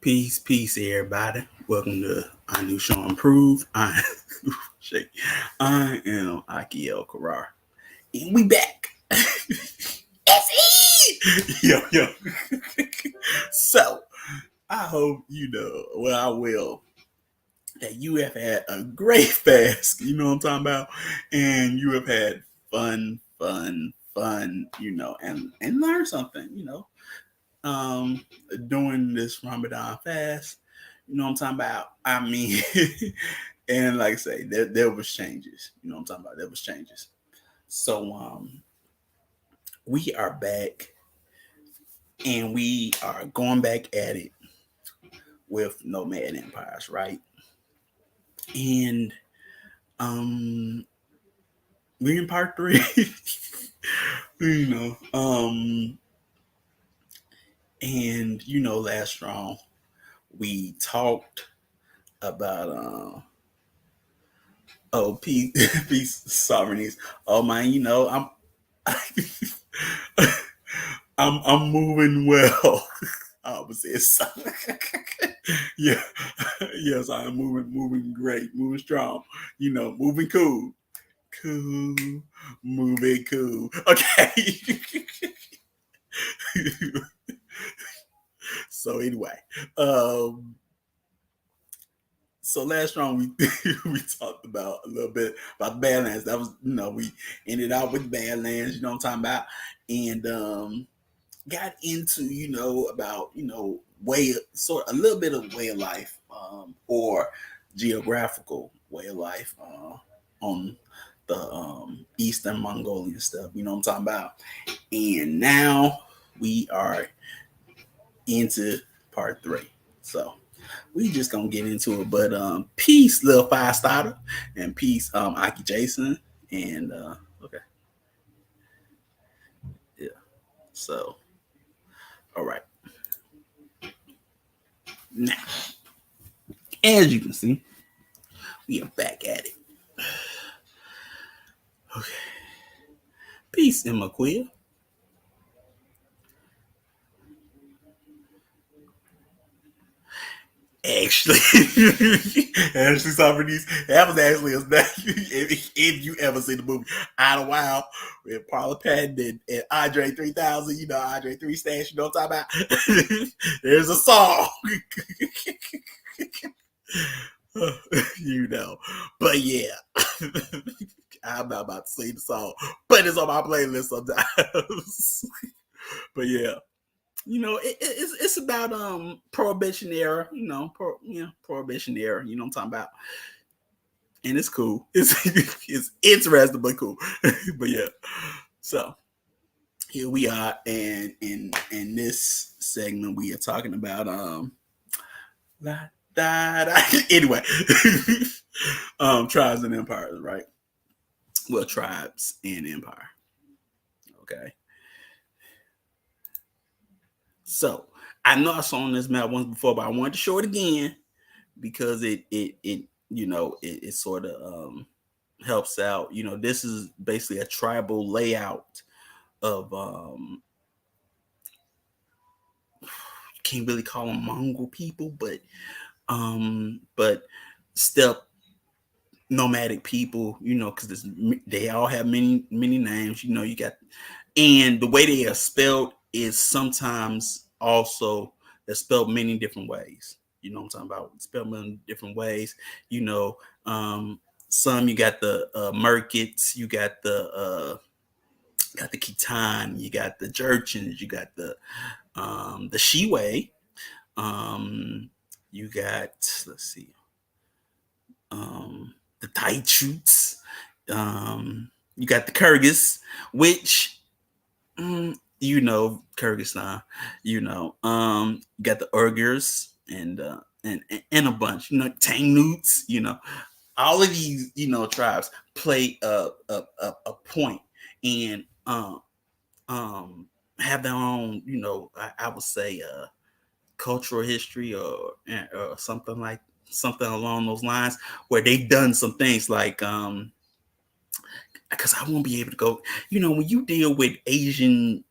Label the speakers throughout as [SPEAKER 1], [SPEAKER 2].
[SPEAKER 1] Peace, everybody. Welcome to our new show, Improve. I am Aki El Karar, and we back. It's yo. So I hope you know. Well, I will. That you have had a great fast. You know what I'm talking about, and you have had fun. And learn something. Um, Doing this Ramadan fast. You know what I'm talking about? I mean, and like I say, there was changes. You know what I'm talking about? There was changes. So we are back and we are going back at it with Nomad Empires, right? And um we're in part three. you know. And last strong we talked about peace, peace sovereignties. Oh man, I'm moving well. I would say so. Yeah, yes, I'm moving great, moving strong. Moving cool, moving cool. Okay. So anyway, um, so last round we we talked about a little bit about Badlands. That was we ended out with Badlands. You know what I'm talking about, and got into about way sort a little bit of way of life, or geographical way of life on the Eastern Mongolian stuff. You know what I'm talking about, and now we are into part three. So we just gonna get into it. But peace, little five starter, and peace, Aki Jason, and okay, yeah. So all right, now as you can see, we are back at it. Okay, peace, Emma Quill. Actually, Ashley Socrates. That was actually his name. If you ever see the movie Out of Wild with Paula Patton and Andre 3000, Andre 3 Stash, you know what I'm talking about? There's a song. you know. But yeah, I'm not about to sing the song, but it's on my playlist sometimes. But yeah, it's about prohibition era, prohibition era. You know what I'm talking about, and it's cool. It's interesting but cool. But yeah, so here we are, and in this segment we are talking about la, da, da. Anyway, tribes and empires, right? Well, tribes and empire. Okay, so I know I saw on this map once before, but I wanted to show it again because it sort of helps out. This is basically a tribal layout of can't really call them Mongol people, but steppe nomadic people. Because they all have many names. You got, and the way they are spelled is sometimes also they're spelled many different ways. You know what I'm talking about? Spelled many different ways. You know, some you got the Merkits, you got the Khitan, you got the Jurchens, you got the Shiwei, um, you got, let's see, the Taichutes, you got the Kyrgyz, which Kyrgyzstan, you got the Uyghurs and a bunch, Tangnutes, all of these, tribes play a point and have their own, I would say, cultural history or something along those lines, where they've done some things like because I won't be able to go. When you deal with Asian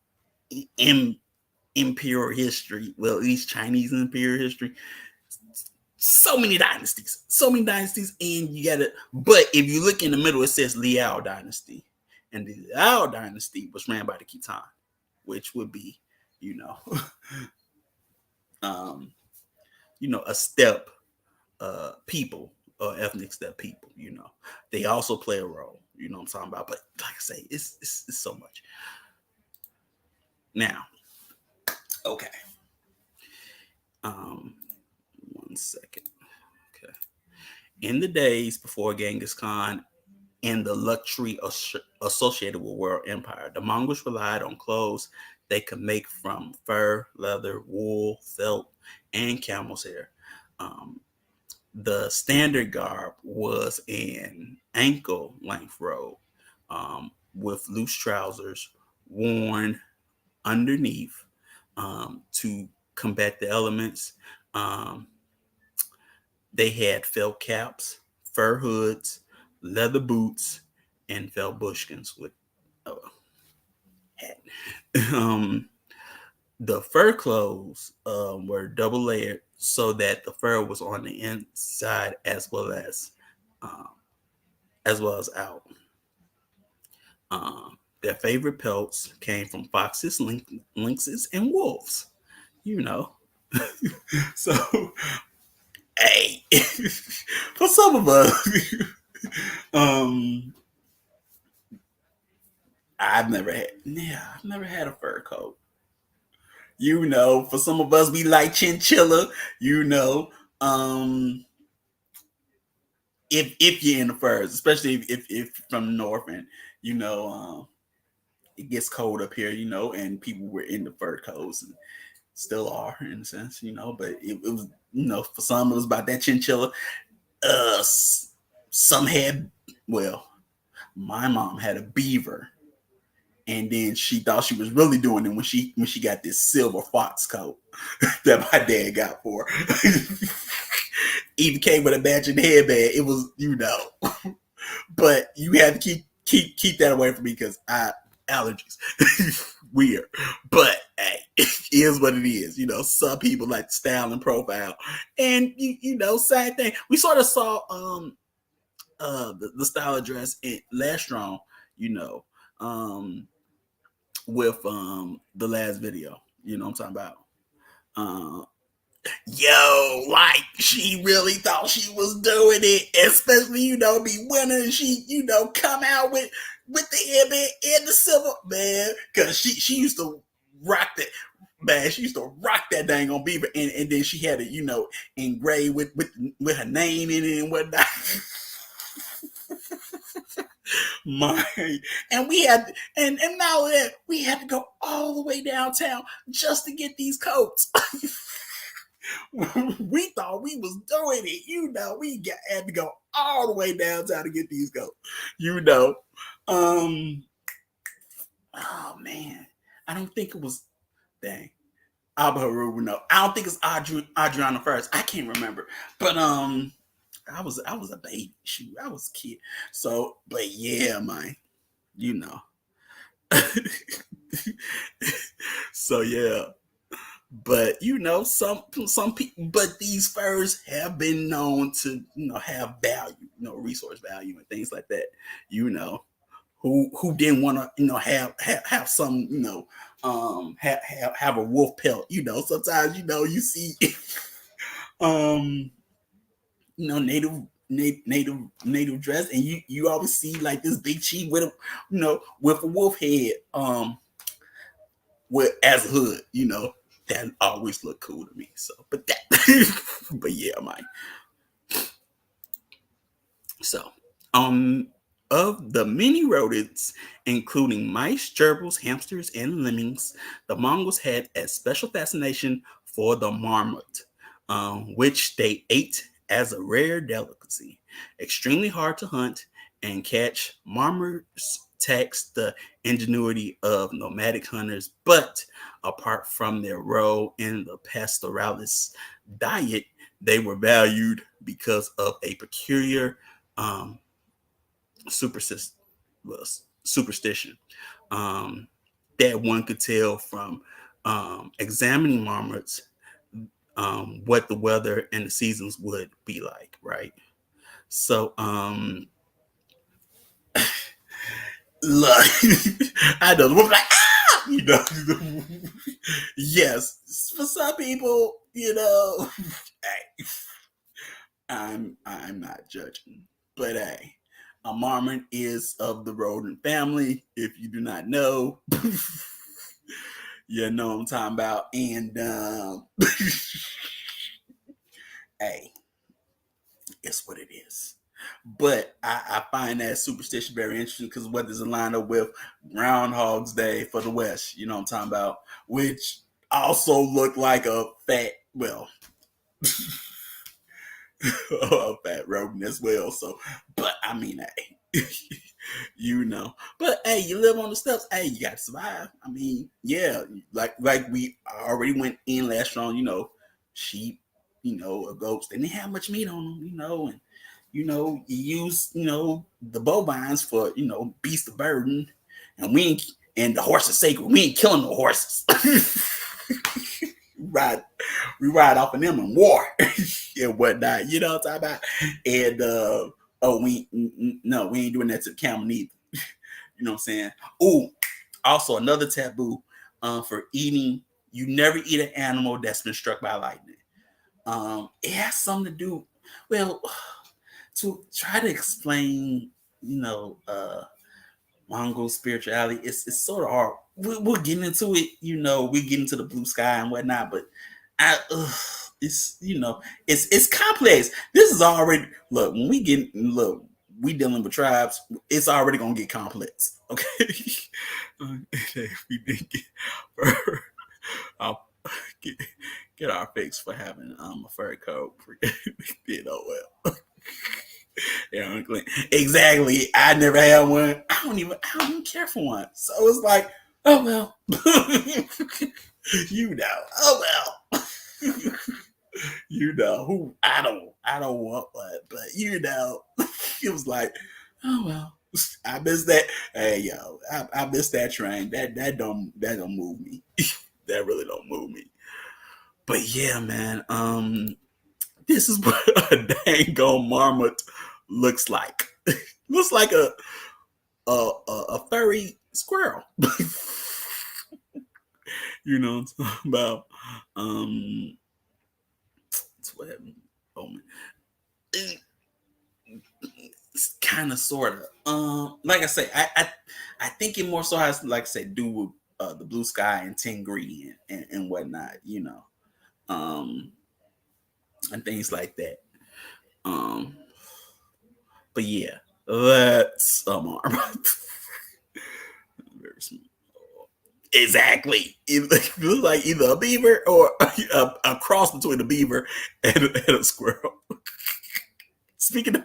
[SPEAKER 1] imperial history, well, at least Chinese imperial history, so many dynasties, and you gotta. But if you look in the middle, it says Liao dynasty, and the Liao dynasty was ran by the Khitan, which would be, you know, um, a steppe people or ethnic steppe people. They also play a role. You know what I'm talking about? But like I say, it's so much. Now, okay. Um, 1 second. Okay. In the days before Genghis Khan and the luxury associated with world empire, the Mongols relied on clothes they could make from fur, leather, wool, felt, and camel's hair. Um, the standard garb was an ankle length robe with loose trousers worn underneath to combat the elements. Um, they had felt caps, fur hoods, leather boots, and felt bushkins with a hat. um, the fur clothes were double layered so that the fur was on the inside um, as well as out. Their favorite pelts came from foxes, lynxes, and wolves. You know, so hey, for some of us, um, I've never had a fur coat. For some of us, we like chinchilla. You know, um, if you're in the furs, especially if from the north and you know, it gets cold up here. And people were in the fur coats and still are in a sense. But it was for some it was about that chinchilla. Uh, some had well, my mom had a beaver, and then she thought she was really doing it when she got this silver fox coat that my dad got for her. Even came with a matching headband. It was, but you had to keep that away from me because I allergies. Weird, but hey, it is what it is. Some people like the style and profile, and same thing. We sort of saw the style of dress in last strong, you know, um with the last video. You know what I'm talking about? Uh, like she really thought she was doing it, especially be winning. And she come out with the headband and the silver man, because she used to rock that. Man, she used to rock that dang on beaver, and then she had it engraved with her name in it and whatnot. My and we had and now that we had to go all the way downtown just to get these coats. We thought we was doing it. Had to go all the way downtown to get these goats. You know. Um. Oh man, I don't think it was. Dang. Abaharu, no. I don't think it's Adriana first. I can't remember. But I was a baby. Shoot, I was a kid. So, but yeah, man. You know. So yeah. But some people, but these furs have been known to have value, resource value and things like that. You know, who didn't want to have some have a wolf pelt. Sometimes you see um native dress, and you always see like this big chief with a with a wolf head with as a hood. That always look cool to me. So, but but yeah, Mike. So, um, of the many rodents, including mice, gerbils, hamsters, and lemmings, the Mongols had a special fascination for the marmot, which they ate as a rare delicacy. Extremely hard to hunt and catch, marmots taxed the ingenuity of nomadic hunters, but apart from their role in the pastoralist diet, they were valued because of a peculiar um, superstition, well, superstition um, that one could tell from. examining marmots, what the weather and the seasons would be like, right? So, look, I know, we're like, ah, yes, for some people, hey, I'm not judging, but hey, a marmot is of the rodent family. If you do not know, you know what I'm talking about. And hey, it's what it is. But I find that superstition very interesting because what does it line up with Groundhog's Day for the West? You know what I'm talking about? Which also looked like a fat, well, a fat rodent as well. So, but I mean, hey, But hey, you live on the steps. Hey, you got to survive. I mean, yeah, like we already went in last round. Sheep, goats. They didn't have much meat on them. And you use the bovines for beast of burden, and and the horse is sacred. We ain't killing no horses. ride we ride off of them in war and whatnot. You know what I'm talking about? And oh, no, we ain't doing that to the camel neither. You know what I'm saying? Oh, also another taboo for eating. You never eat an animal that's been struck by lightning. It has something to do. Well, to try to explain, Mongol spirituality, it's sort of hard. We'll get into it. We get into the blue sky and whatnot, but it's it's complex. This is already look when we dealing with tribes. It's already gonna get complex. Okay, we did I'll get, get our fix for having a fur coat. Well. Yeah, exactly. I never had one. I don't even care for one. So it's like, oh well. Oh well. Who I don't want one, but it was like, oh well. I miss that. Hey yo, I miss that train. That don't move me. That really don't move me. But yeah, man. This is what a dang on marmot looks like. Looks like a furry squirrel. You know what I'm talking about? It's what happened. Oh man. It's kind of sort of. Like I say, I think it more so has, like I said, do with the blue sky and Tingri and whatnot. Um, and things like that. Um, but yeah, that's very small. Exactly. It looks like either a beaver or a cross between a beaver and a squirrel. Speaking of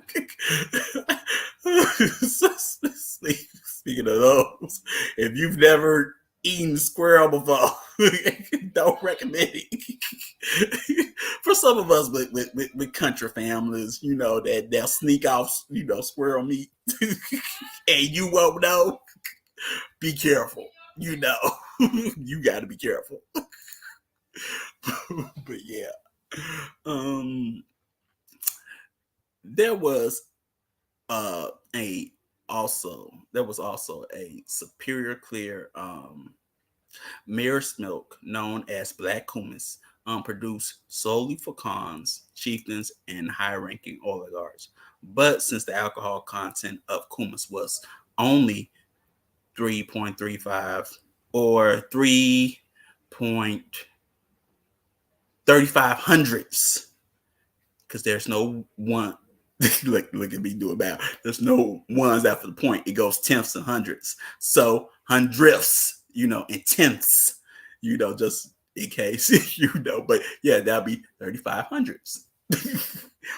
[SPEAKER 1] speaking of those, if you've never eaten squirrel before, don't recommend it. For some of us with country families, that they'll sneak off, squirrel meat, and you won't know. Be careful. You got to be careful. But yeah, um, there was a there was also a superior clear mare's milk known as black kumis, produced solely for khans, chieftains, and high-ranking oligarchs. But since the alcohol content of kumis was only 3.35 or 3.35 hundredths, because there's no one. Look at me doing bad. There's no ones after the point. It goes tenths and hundreds. So hundredths, and tenths, just in case, But yeah, that'll be 35 hundredths.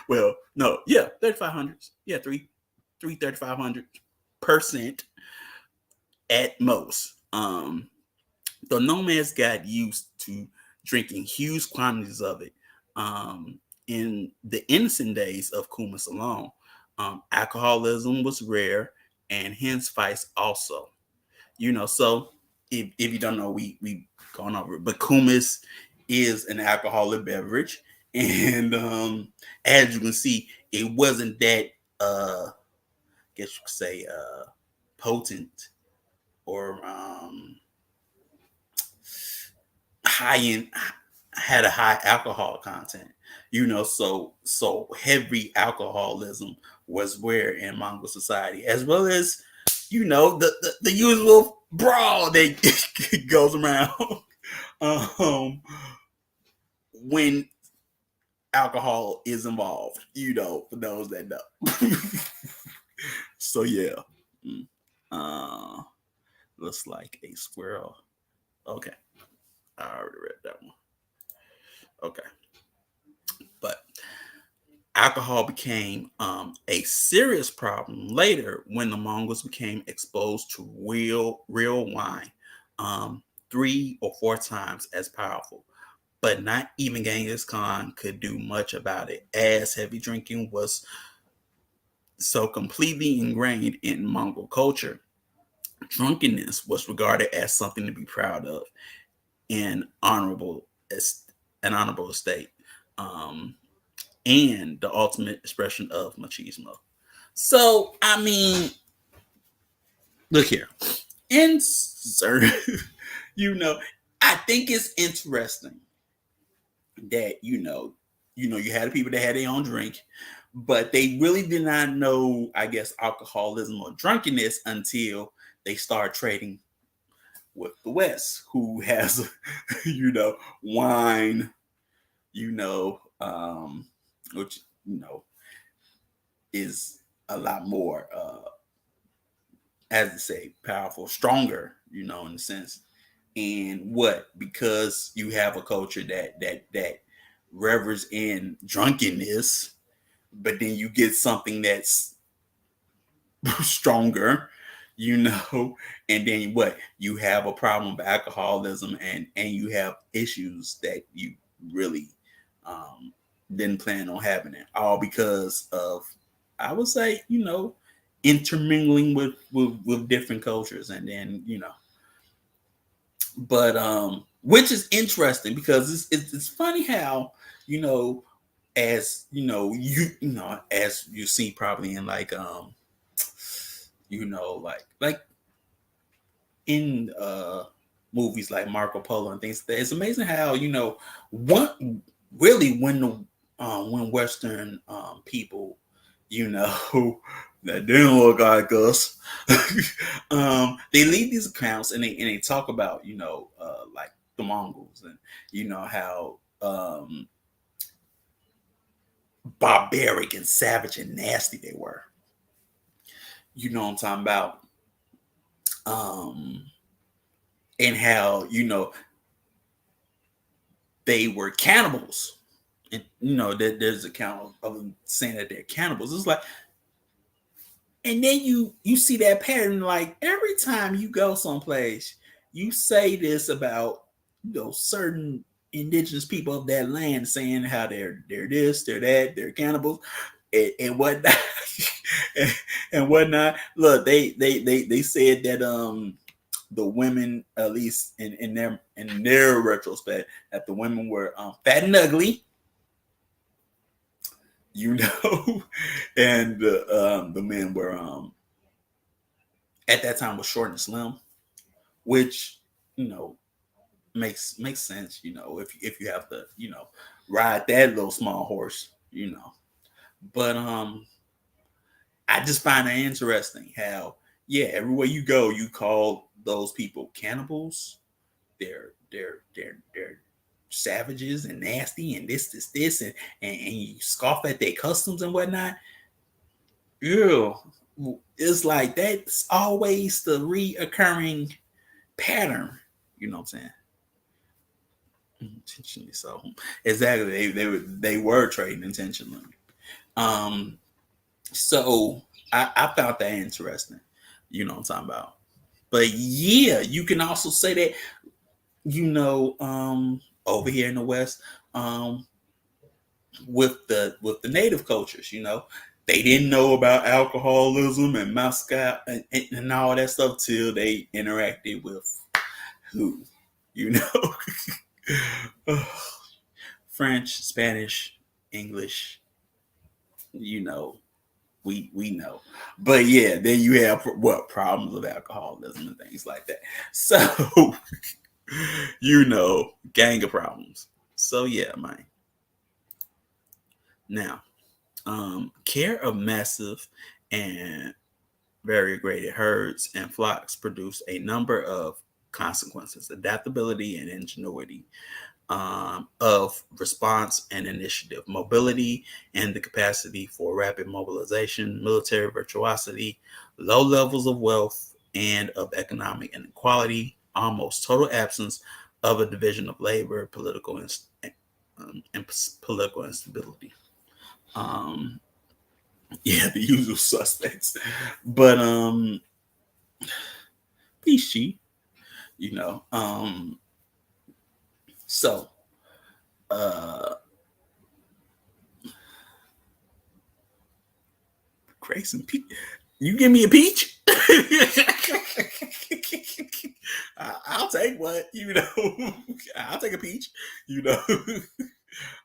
[SPEAKER 1] Well, no, yeah, 35 hundredths. Yeah, three 3500% at most. The nomads got used to drinking huge quantities of it. In the innocent days of Kumis alone, alcoholism was rare, and hence vice also. So if you don't know, we going over it. But kumis is an alcoholic beverage, and as you can see, it wasn't that I guess you could say potent or high in had a high alcohol content. So heavy alcoholism was rare in Mongol society, as well as the usual brawl that goes around um, when alcohol is involved. For those that know. So yeah, mm. uh, looks like a squirrel. Okay, I already read that one. Okay, but alcohol became a serious problem later when the Mongols became exposed to real wine, um, 3 or 4 times as powerful. But not even Genghis Khan could do much about it, as heavy drinking was so completely ingrained in Mongol culture. Drunkenness was regarded as something to be proud of and an honorable estate, um, and the ultimate expression of machismo. So, I mean, look here. Insert, you know, I think it's interesting that you had people that had their own drink, but they really did not know, I guess, alcoholism or drunkenness until they start trading with the West, who has, wine, which is a lot more, as they say, powerful, stronger, in a sense. And what? Because you have a culture that revers in drunkenness, but then you get something that's stronger, and then what? You have a problem with alcoholism, and you have issues that you really didn't plan on having it, all because of, I would say, intermingling with different cultures, and then but which is interesting because it's funny how as as you see probably in like like in movies like Marco Polo and things. It's amazing how one really when Western people that didn't look like us, they leave these accounts and they talk about like the Mongols and how barbaric and savage and nasty they were. You know what I'm talking about? Um, and how they were cannibals, and that there's a count of them saying that they're cannibals. It's like, and then you see that pattern, like every time you go someplace, you say this about certain indigenous people of that land, saying how they're this, they're that, they're cannibals, and whatnot, and, and whatnot. Look, they said that the women, at least in their retrospect, that the women were fat and ugly, and the men were at that time was short and slim, which you know makes sense. If you have to ride that little small horse, but I just find it interesting how, yeah, everywhere you go, you call those people cannibals. They're savages and nasty and this, and you scoff at their customs and whatnot. Yeah, it's like that's always the reoccurring pattern. You know what I'm saying? Intentionally, so exactly, they were trading intentionally. Um, so I found that interesting. You know what I'm talking about? But yeah, you can also say that over here in the West, with the native cultures, they didn't know about alcoholism and moscow and all that stuff till they interacted with who? you know. French, Spanish, English, you know, we know. But yeah, then you have what problems with alcoholism and things like that. So gang of problems. So yeah, man. Now, care of massive and variegated herds and flocks produce a number of consequences: adaptability and ingenuity, of response and initiative, mobility and the capacity for rapid mobilization, military virtuosity, low levels of wealth and of economic inequality, almost total absence of a division of labor, and political instability. Um, yeah, the usual suspects. But peachy, you know. So uh Grace and peach. You give me a peach? I'll take one, I'll take a peach, you know.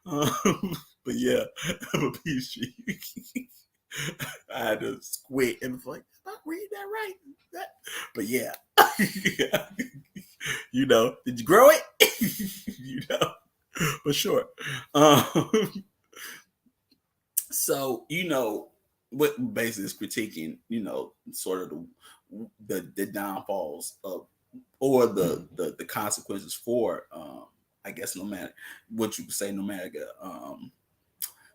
[SPEAKER 1] But yeah, I'm a peach tree. I had to squint and was like, "Am I reading that right?" But yeah, did you grow it? For sure. Um, so what basically is critiquing, sort of the downfalls of or the consequences for I guess nomadic, what you could say nomadic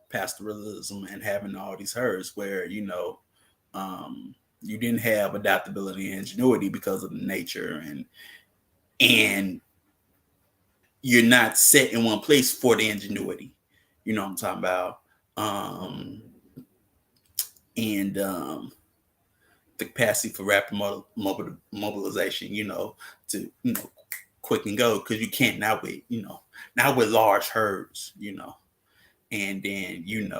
[SPEAKER 1] pastoralism and having all these herds where you didn't have adaptability and ingenuity because of the nature and you're not set in one place for the ingenuity. You know what I'm talking about? And the capacity for rapid mobilization, to quick and go because you can't now with large herds, and then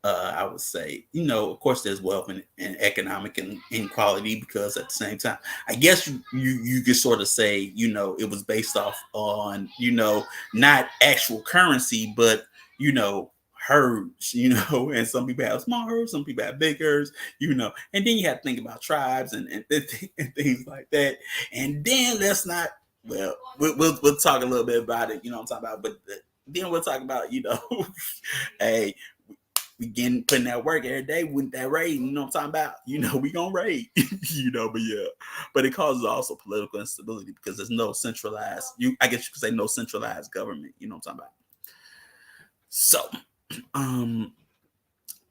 [SPEAKER 1] I would say, of course, there's wealth and economic inequality because at the same time, I guess you could sort of say, it was based off on, not actual currency, but herds, and some people have small herds, some people have big herds, and then you have to think about tribes and things like that. And then we'll talk a little bit about it, what I'm talking about, but then we'll talk about, hey, we putting that work every day with that raid. You know what I'm talking about? We gonna raid. But yeah. But it causes also political instability because there's no centralized, I guess you could say no centralized government, you know what I'm talking about. So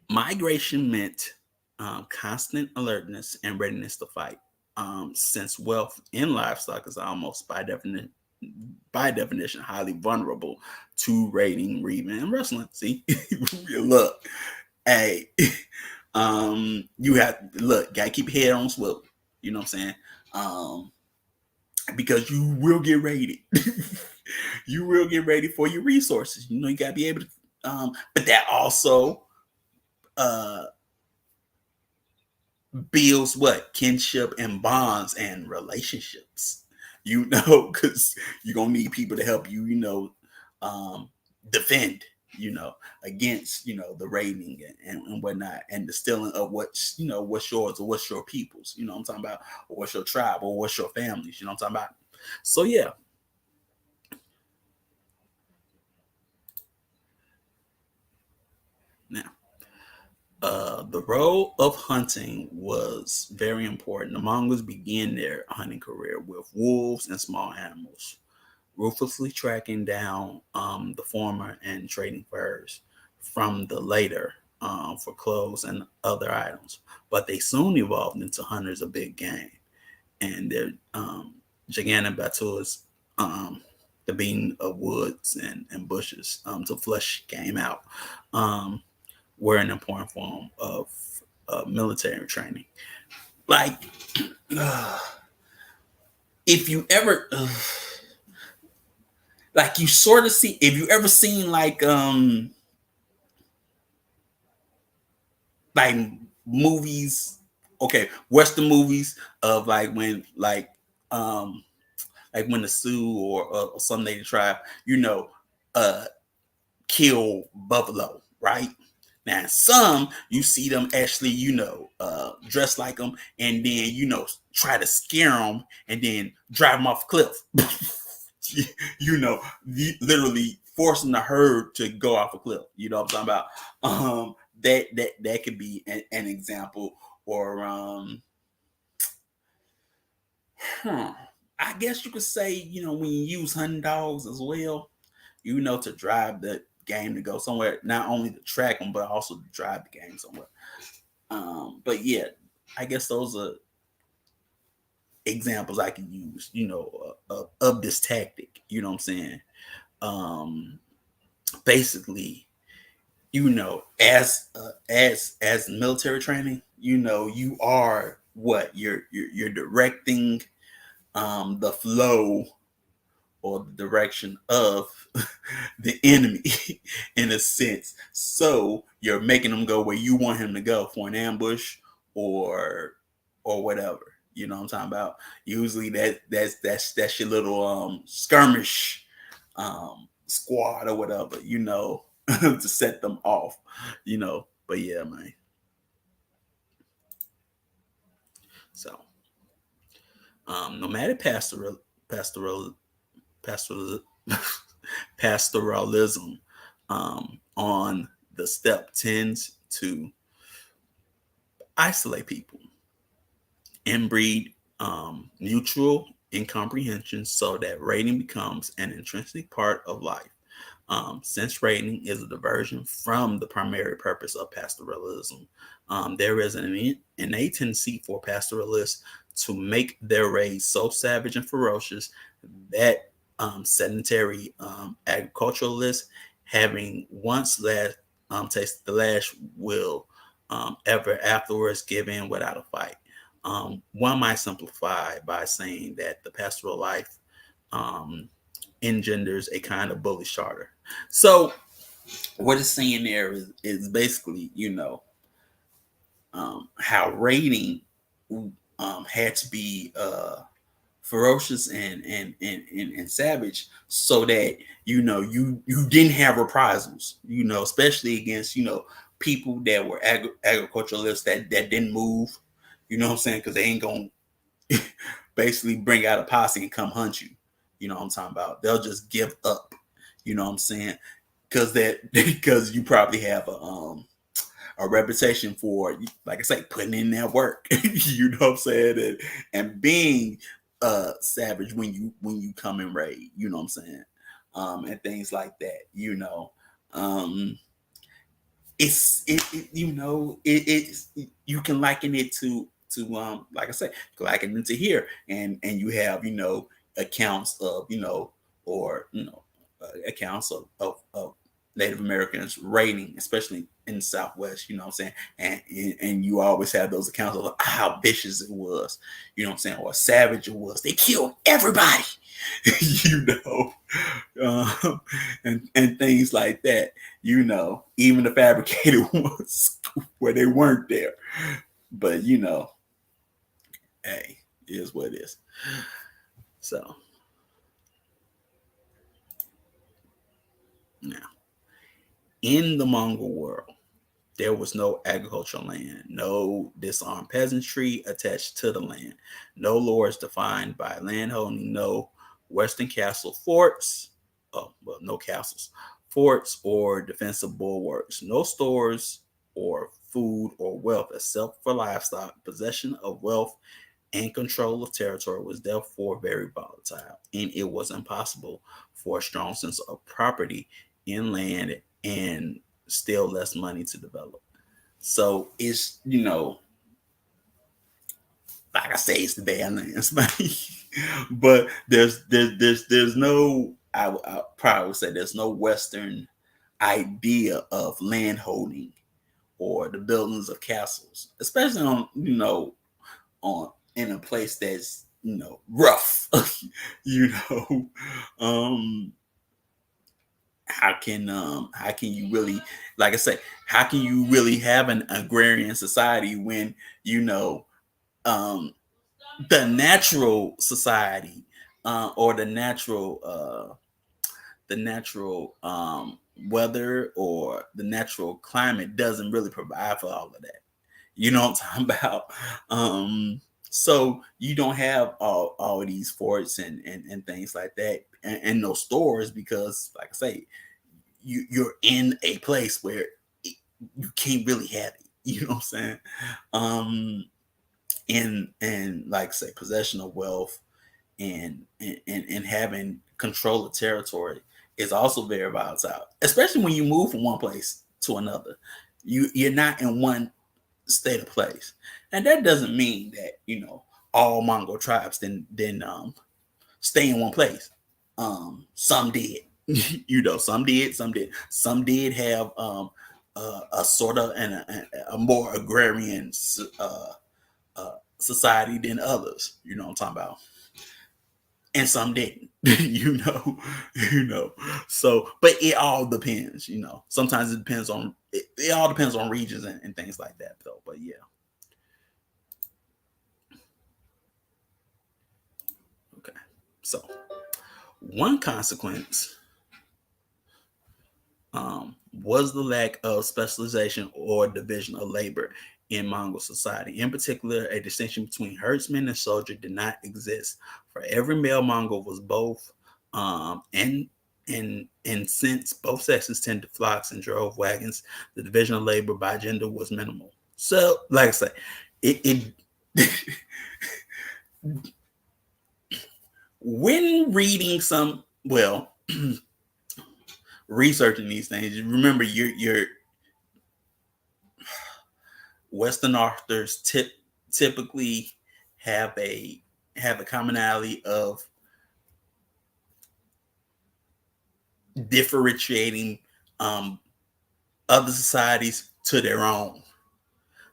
[SPEAKER 1] migration meant constant alertness and readiness to fight. Since wealth in livestock is almost by definition highly vulnerable to raiding, reaving, and rustling. See, look, hey, you have gotta keep your head on swivel. You know what I'm saying? Because you will get raided. You will get raided for your resources. You gotta be able to. But that also uh builds what kinship and bonds and relationships. Because you're gonna need people to help you. Defend. Against the raiding and whatnot, and the stealing of what's yours or what's your people's. I'm talking about, or what's your tribe or what's your families. I'm talking about. So yeah. Now, the role of hunting was very important. The Mongols began their hunting career with wolves and small animals, ruthlessly tracking down the former and trading furs from the later for clothes and other items. But they soon evolved into hunters of big game, and their gigantic battles, the beating of woods and bushes to flush game out, were an important form of military training. Like, if you ever. Like you sort of see, if you ever seen like movies, okay, Western movies of like when um like when the Sioux or some native tribe, you know, uh, kill buffalo, right? Now, some you see them actually, dress like them, and then try to scare them, and then drive them off a cliff. Literally forcing the herd to go off a cliff. You know what I'm talking about? That could be an example, or huh, I guess you could say, when you use hunting dogs as well, to drive the game to go somewhere, not only to track them, but also to drive the game somewhere. But yeah, I guess those are examples I can use, of this tactic. You know what I'm saying? Um, Basically, as military training, you are what you're directing the flow or the direction of the enemy in a sense. So you're making him go where you want him to go for an ambush or whatever. You know what I'm talking about? Usually that's your little skirmish squad or whatever, to set them off, But yeah, man. So nomadic pastoral pastoralism on the steppe tends to isolate people, inbreed mutual incomprehension so that rating becomes an intrinsic part of life. Since rating is a diversion from the primary purpose of pastoralism, there is an innate tendency for pastoralists to make their raids so savage and ferocious that sedentary agriculturalists, having once tasted the lash, will ever afterwards give in without a fight. One might simplify by saying that the pastoral life um, engenders a kind of bullish charter. So, what it's saying there is basically, how raiding had to be ferocious and savage, so that you didn't have reprisals, especially against people that were agriculturalists that didn't move, what I'm saying, because they ain't gonna basically bring out a posse and come hunt you. You know what I'm talking about? They'll just give up. You know what I'm saying? Because you probably have a reputation for, like I say, putting in that work. You know what I'm saying? And being savage when you come and raid. You know what I'm saying? And things like that. Um, it's you can liken it to like I said, liken it to here, and you have accounts of or accounts of Native Americans raiding, especially in the Southwest. You know what I'm saying? And you always have those accounts of how vicious it was. You know what I'm saying? Or savage it was. They killed everybody. you know, and things like that. Even the fabricated ones where they weren't there. But hey, it is what it is. So now, in the Mongol world, there was no agricultural land, no disarmed peasantry attached to the land, no lords defined by landholding, no Western castle forts, no castles, forts or defensive bulwarks, no stores or food or wealth except for livestock. Possession of wealth and control of territory was therefore very volatile, and it was impossible for a strong sense of property in land and still less money to develop. So it's like I say, it's the Badlands, man. But there's no I probably would say there's no Western idea of land holding or the buildings of castles, especially on on in a place that's rough. you know, um, how can you really, like I say, how can you really have an agrarian society when um the natural society or the natural weather or the natural climate doesn't really provide for all of that. You know what I'm talking about? So you don't have all these forts and things like that, and no stores, because, like I say, you're in a place where you can't really have it. You know what I'm saying? And like I say, possession of wealth and having control of territory is also very volatile, especially when you move from one place to another. You're not in one state of place, and that doesn't mean that all Mongol tribes then stay in one place. Some did, some did have a sort of a more agrarian society than others. You know what I'm talking about? And some didn't. you know. So, but it all depends. Sometimes it depends on it all depends on regions and things like that, though. But yeah. Okay. So one consequence was the lack of specialization or division of labor in Mongol society. In particular, a distinction between herdsman and soldier did not exist. For every male Mongol was both, and since both sexes tended flocks and drove wagons, the division of labor by gender was minimal. So, like I say, it when reading researching these things, remember your Western authors typically have a commonality of differentiating other societies to their own.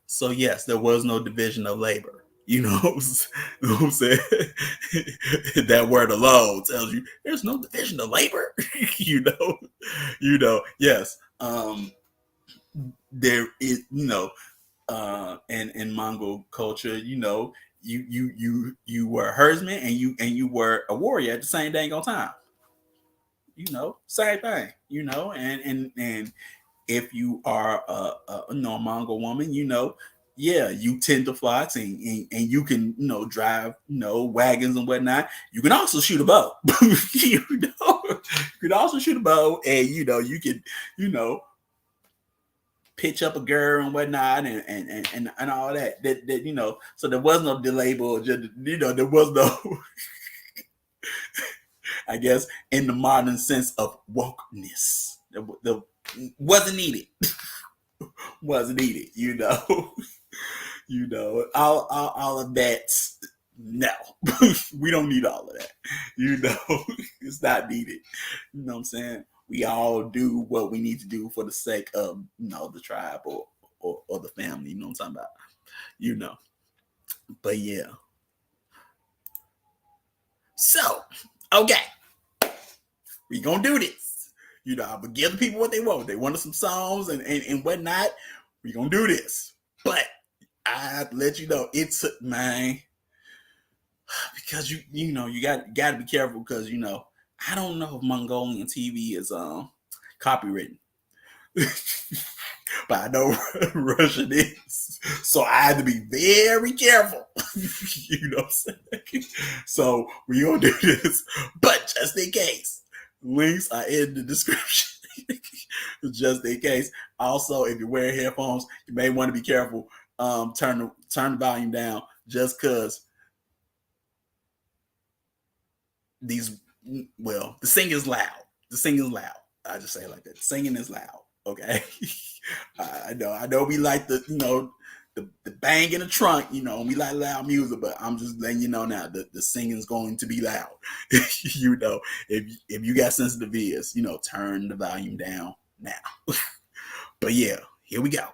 [SPEAKER 1] So yes, there was no division of labor. You know what I'm saying? That word alone tells you there's no division of labor. Yes. There is, and in Mongol culture, you were a herdsman and you were a warrior at the same dang on time. Same thing. And if you are a Mongol woman, yeah, you tend to flocks and you can drive wagons and whatnot. You can also shoot a bow. you can also shoot a bow, and you can pitch up a girl and whatnot and all that. So there was no label. There was no I guess in the modern sense of wokeness. There wasn't needed. Wasn't needed, all of that. No, we don't need all of that. It's not needed. You know what I'm saying? We all do what we need to do for the sake of the tribe or the family. You know what I'm talking about? But yeah. So okay, we gonna do this. I'm gonna give the people what they want. They wanted some songs and whatnot. We gonna do this. But I have to let you know, it took because you got to be careful, because I don't know if Mongolian TV is copywritten. But I know Russian is. So I had to be very careful. You know what I'm saying? So we gonna do this. But just in case, links are in the description. Just in case. Also, if you're wearing headphones, you may want to be careful. Turn the volume down, just because the singing is loud. The singing is loud. I just say it like that. The singing is loud. Okay. I know we like the bang in the trunk, we like loud music, but I'm just letting you know now that the singing is going to be loud. If you got sensitive ears, turn the volume down now. But yeah, here we go.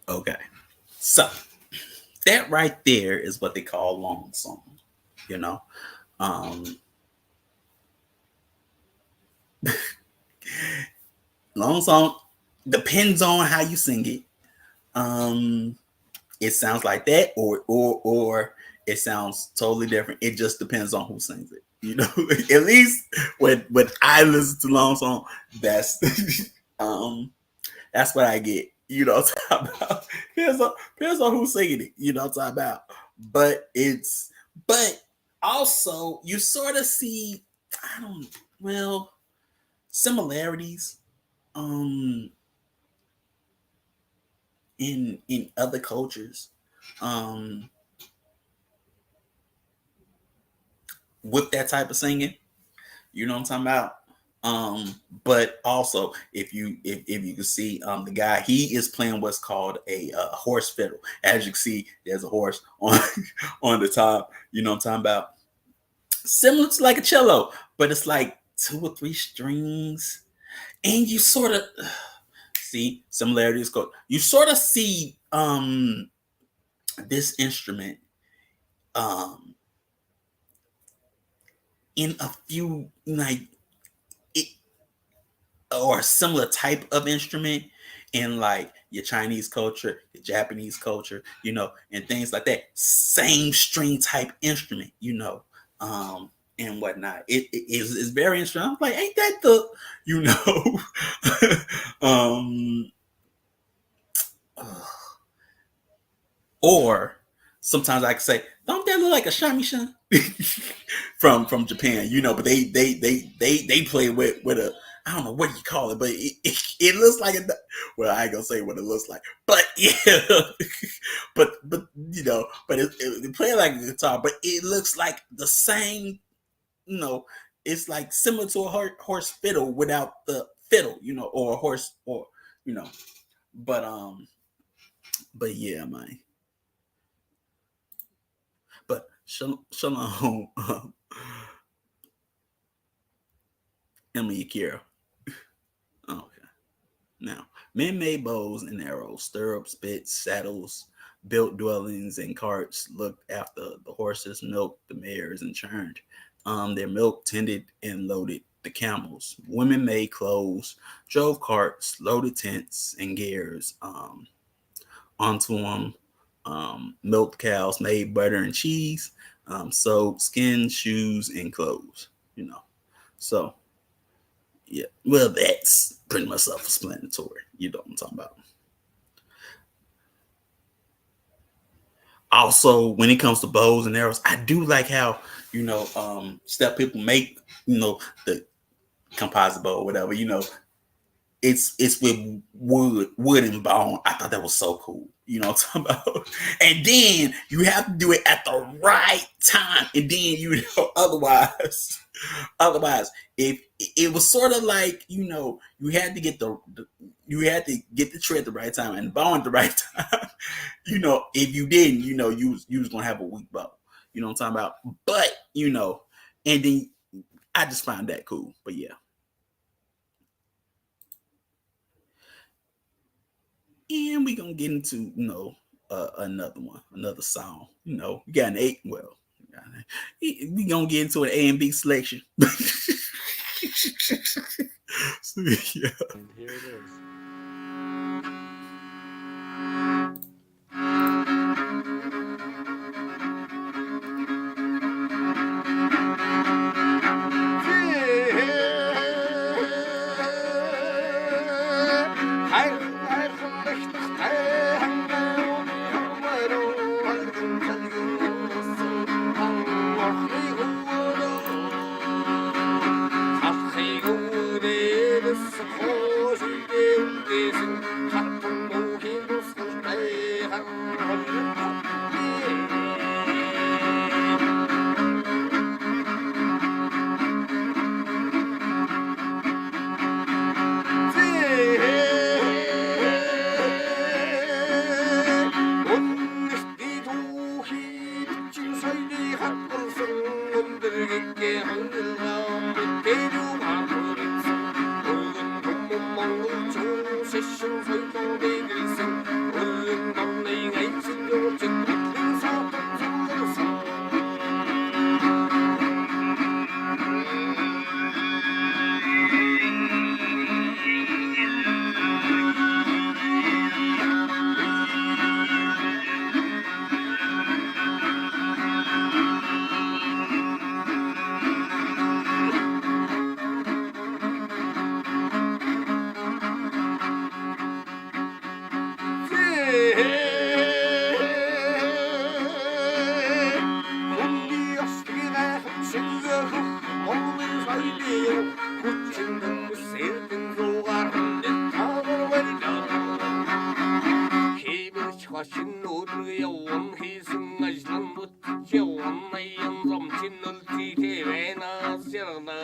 [SPEAKER 1] Okay. So that right there is what they call long song. You know, um, long song depends on how you sing it. Um, it sounds like that, or it sounds totally different. It just depends on who sings it. You know, at least when I listen to long song, that's um that's what I get. You know what I'm talking about? Depends on who's singing it, you know what I'm talking about. But it's but also you sort of see, I don't, well, similarities um in other cultures um with that type of singing. You know what I'm talking about? But also, if you can see, the guy, he is playing what's called a horse fiddle. As you can see, there's a horse on on the top. You know what I'm talking about? Similar to like a cello, but it's like two or three strings, and you sort of see similarities. Go, you sort of see this instrument um in a few like it, or a similar type of instrument in like your Chinese culture, your Japanese culture, you know, and things like that. Same string type instrument, you know, and whatnot. It is very interesting. I'm like, ain't that the, you know, um, or sometimes I can say, don't that look like a shamishan from Japan? You know, but they play with a, I don't know what you call it, but it looks like a, well, I ain't gonna say what it looks like, but yeah, but you know, but it play like a guitar, but it looks like the same, you know, it's like similar to a horse fiddle without the fiddle, you know, or a horse, or you know, but but yeah, man. But shalom, Emily Akira. Okay. Now, men made bows and arrows, stirrups, bits, saddles, built dwellings and carts, looked after the horses, milked the mares, and churned their milk, tended and loaded the camels. Women made clothes, drove carts, loaded tents and gears onto them, milked cows, made butter and cheese, sewed skins, shoes, and clothes. You know, so yeah, well, that's pretty much self-explanatory. You know what I'm talking about. Also, when it comes to bows and arrows, I do like how, you know, step people make, you know, the composite bow or whatever. You know, it's with wood and bone. I thought that was so cool. You know what I'm talking about? And then you have to do it at the right time. And then, you know, otherwise, if it was sort of like, you know, you had to get the you had to get the tree at the right time and the bone at the right time. You know, if you didn't, you know, you was gonna have a weak bow. You know what I'm talking about? But, you know, and then I just find that cool. But yeah. And we gonna get into, you know, another one, another song. You know, we got an eight. Well, we gonna get into an A and B selection. So, yeah.
[SPEAKER 2] And here it is. Kutsinin sertin zoğarında tağır vercan. Kebir çıkaşın odur yavan hisin ajlan bıt yavan ayyan zamçın ulti teven asırna.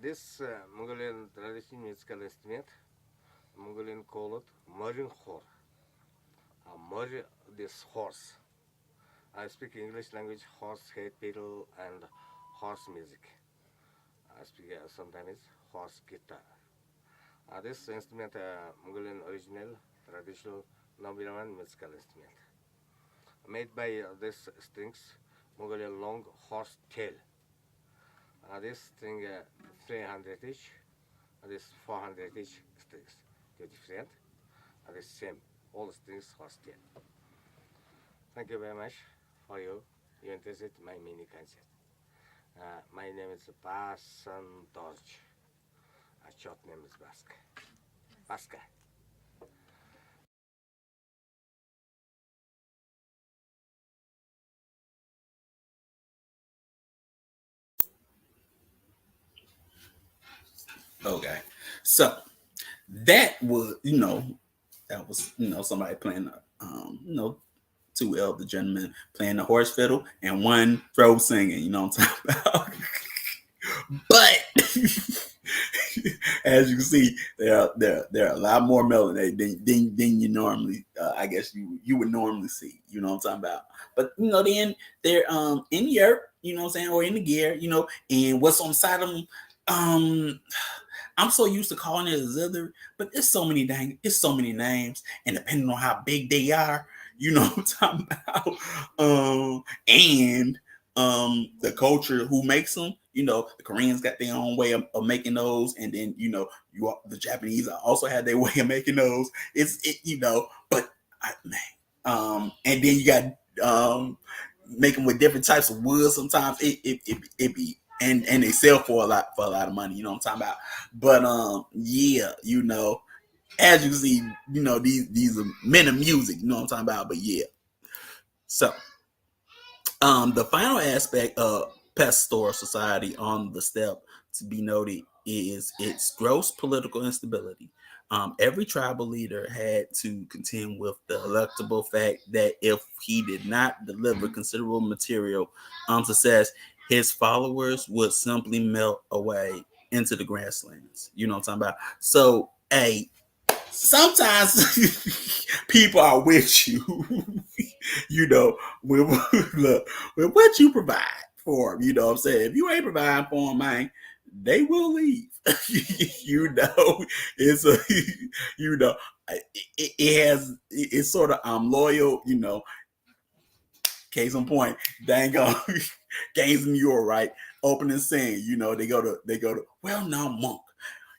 [SPEAKER 2] This Mongolian traditional musical instrument, Mongolian call it Marin Hor. Mur, this horse. I speak English language, horse head pedal, and horse music. I speak sometimes horse guitar. This instrument, Mongolian original, traditional, number one musical instrument. Made by this strings, Mongolian long horse tail. This string 300 each, this 400 each strings. They're different, the same. All strings horse tail. Thank you very much for you interested in my mini concert. My name is Basan Dorj. A short name is Baska. Baska.
[SPEAKER 1] Okay. So that was, that was, somebody playing, two elder gentlemen playing the horse fiddle and one throat singing, you know what I'm talking about? But as you can see, there are a lot more melody than you normally, I guess you would normally see. You know what I'm talking about? But then they're in Europe, you know what I'm saying, or in the gear, and what's on the side of them. I'm so used to calling it a zither, but it's so many names, and depending on how big they are, you know what I'm talking about. And the culture who makes them, the Koreans got their own way of making those, and then the Japanese also had their way of making those. But man, and then you got make them with different types of wood. Sometimes it be and they sell for a lot of money. You know what I'm talking about? But yeah, as you can see, these are men of music. You know what I'm talking about? But yeah, so the final aspect of pastoral society on the steppe to be noted is its gross political instability. Every tribal leader had to contend with the electable fact that if he did not deliver considerable material success, his followers would simply melt away into the grasslands. You know what I'm talking about? So, sometimes people are with you, with, look, with what you provide for them. You know what I'm saying? If you ain't providing for them, man, they will leave. It's a, you know, it's sort of, I'm loyal, case in point, dang on, Games in Europe, right? Opening scene, they go to, well, now, monk,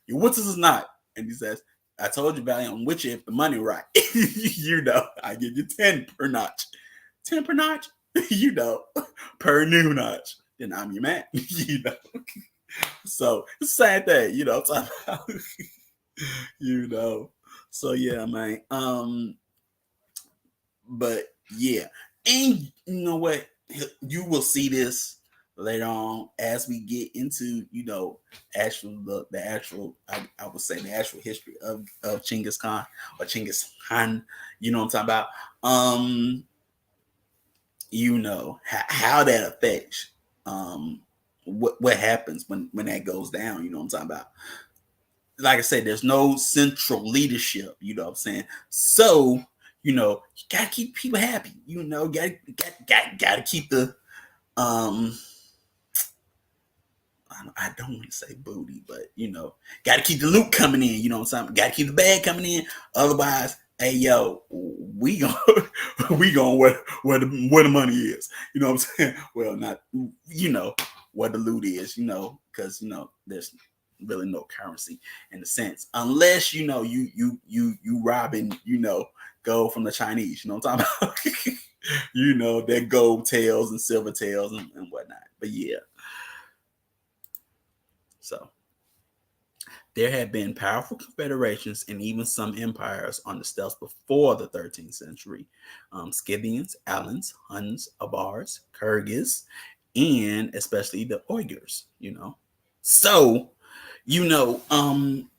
[SPEAKER 1] your witness is not. And he says, I told you about it. I'm with you if the money right. I give you 10 per notch. 10 per notch? Per new notch. Then I'm your man. So it's the same thing, you know. So yeah, man. But yeah. And you know what? You will see this later on as we get into the actual I would say the actual history of Genghis Khan or Genghis Khan. You know what I'm talking about. How that affects what happens when that goes down. You know what I'm talking about. Like I said, there's no central leadership. You know what I'm saying. So you gotta keep people happy. Gotta keep the I don't want to say booty, but got to keep the loot coming in. You know what I'm saying? Got to keep the bag coming in. Otherwise, hey yo, we gonna we going where the money is. You know what I'm saying? Well, not where the loot is. Because there's really no currency in the sense, unless you robbing gold from the Chinese. You know what I'm talking about? Their gold tails and silver tails and whatnot. But yeah, so there had been powerful confederations and even some empires on the steppes before the 13th century. Scythians, Alans, Huns, Avars, Kyrgyz, and especially the Uyghurs. So, you know, um,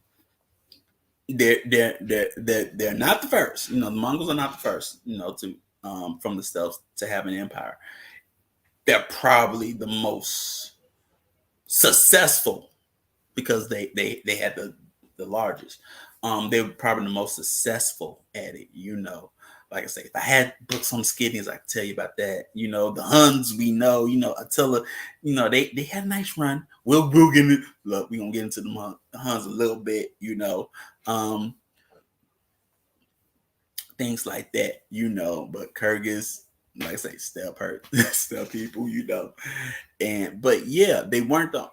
[SPEAKER 1] they're not the first. The Mongols are not the first, to from the steppes to have an empire. They're probably the most successful because they had the largest. They were probably the most successful at it. Like I say, if I had books on Scythians, I could tell you about that. The Huns, we know, Attila, they had a nice run. We'll get into, look, we're gonna get into the Huns a little bit. Um, things like that. But Kyrgyz, like I say, steppe people. But yeah, they weren't the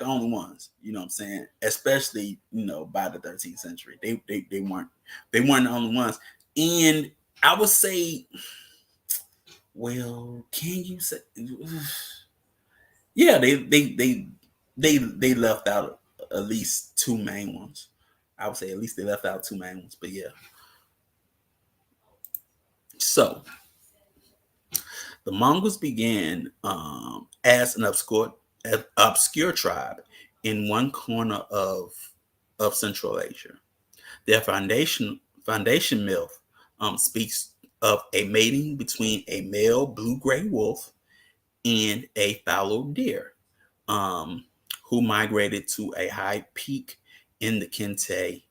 [SPEAKER 1] only ones. You know what I'm saying? Especially by the 13th century, they weren't the only ones. And I would say, well, can you say? Yeah, they left out at least two main ones. I would say at least they left out two main ones. But yeah, so the Mongols began as an obscure tribe in one corner of Central Asia. Their foundation myth speaks of a mating between a male blue-gray wolf and a fallow deer, um, who migrated to a high peak in the Kente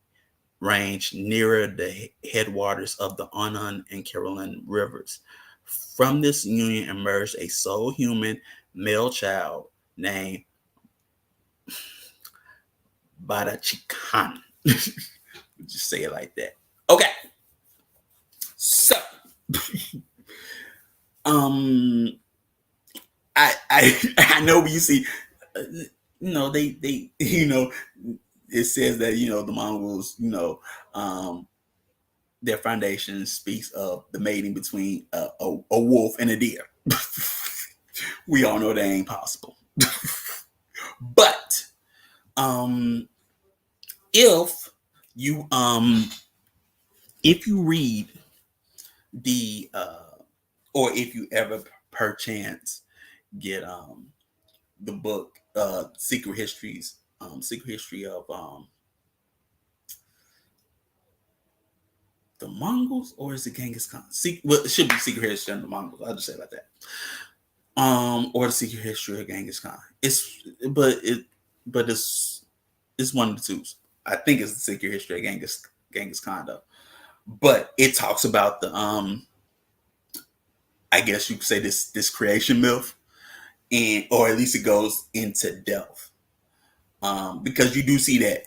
[SPEAKER 1] range nearer the headwaters of the Onon and Caroline rivers. From this union emerged a sole human male child named Badachikan. Just say it like that. Okay. So, um, I know when you see, they it says that the Mongols, um, their foundation speaks of the mating between a wolf and a deer. We all know that ain't possible. But um, if you read the or if you ever perchance get the book Secret History of the Mongols, or is it Genghis Khan? Well, it should be Secret History of the Mongols. I'll just say about that. Or the Secret History of Genghis Khan. But it's one of the two. I think it's the Secret History of Genghis Khan though. But it talks about the I guess you could say this creation myth, and or at least it goes into depth. Because you do see that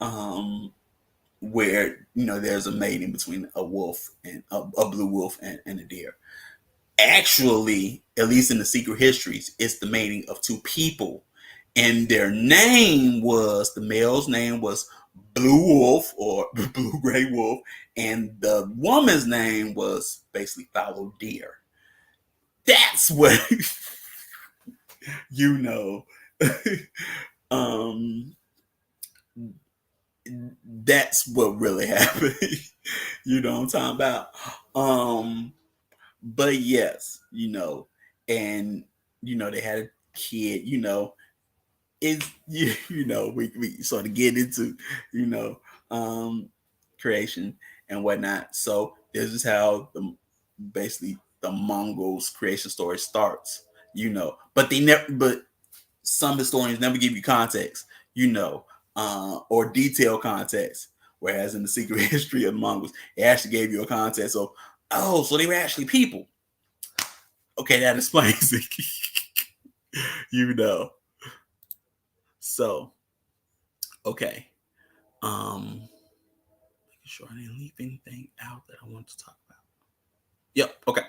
[SPEAKER 1] um, where there's a mating between a wolf and a blue wolf and a deer. Actually, at least in the secret histories, it's the mating of two people, and the male's name was Blue Wolf or Blue Gray Wolf, and the woman's name was basically Fallow Deer. That's what you know. um, that's what really happened. You know what I'm talking about? Um, but yes, and they had a kid. It's we sort of get into you know um creation and whatnot. So this is how basically the Mongols creation story starts. But they never. But some historians never give you context. Or detailed context. Whereas in the secret history of the Mongols, it actually gave you a context of, oh, so they were actually people. Okay, that explains it. you know. So, okay. Making sure I didn't leave anything out that I want to talk about. Yep. Okay.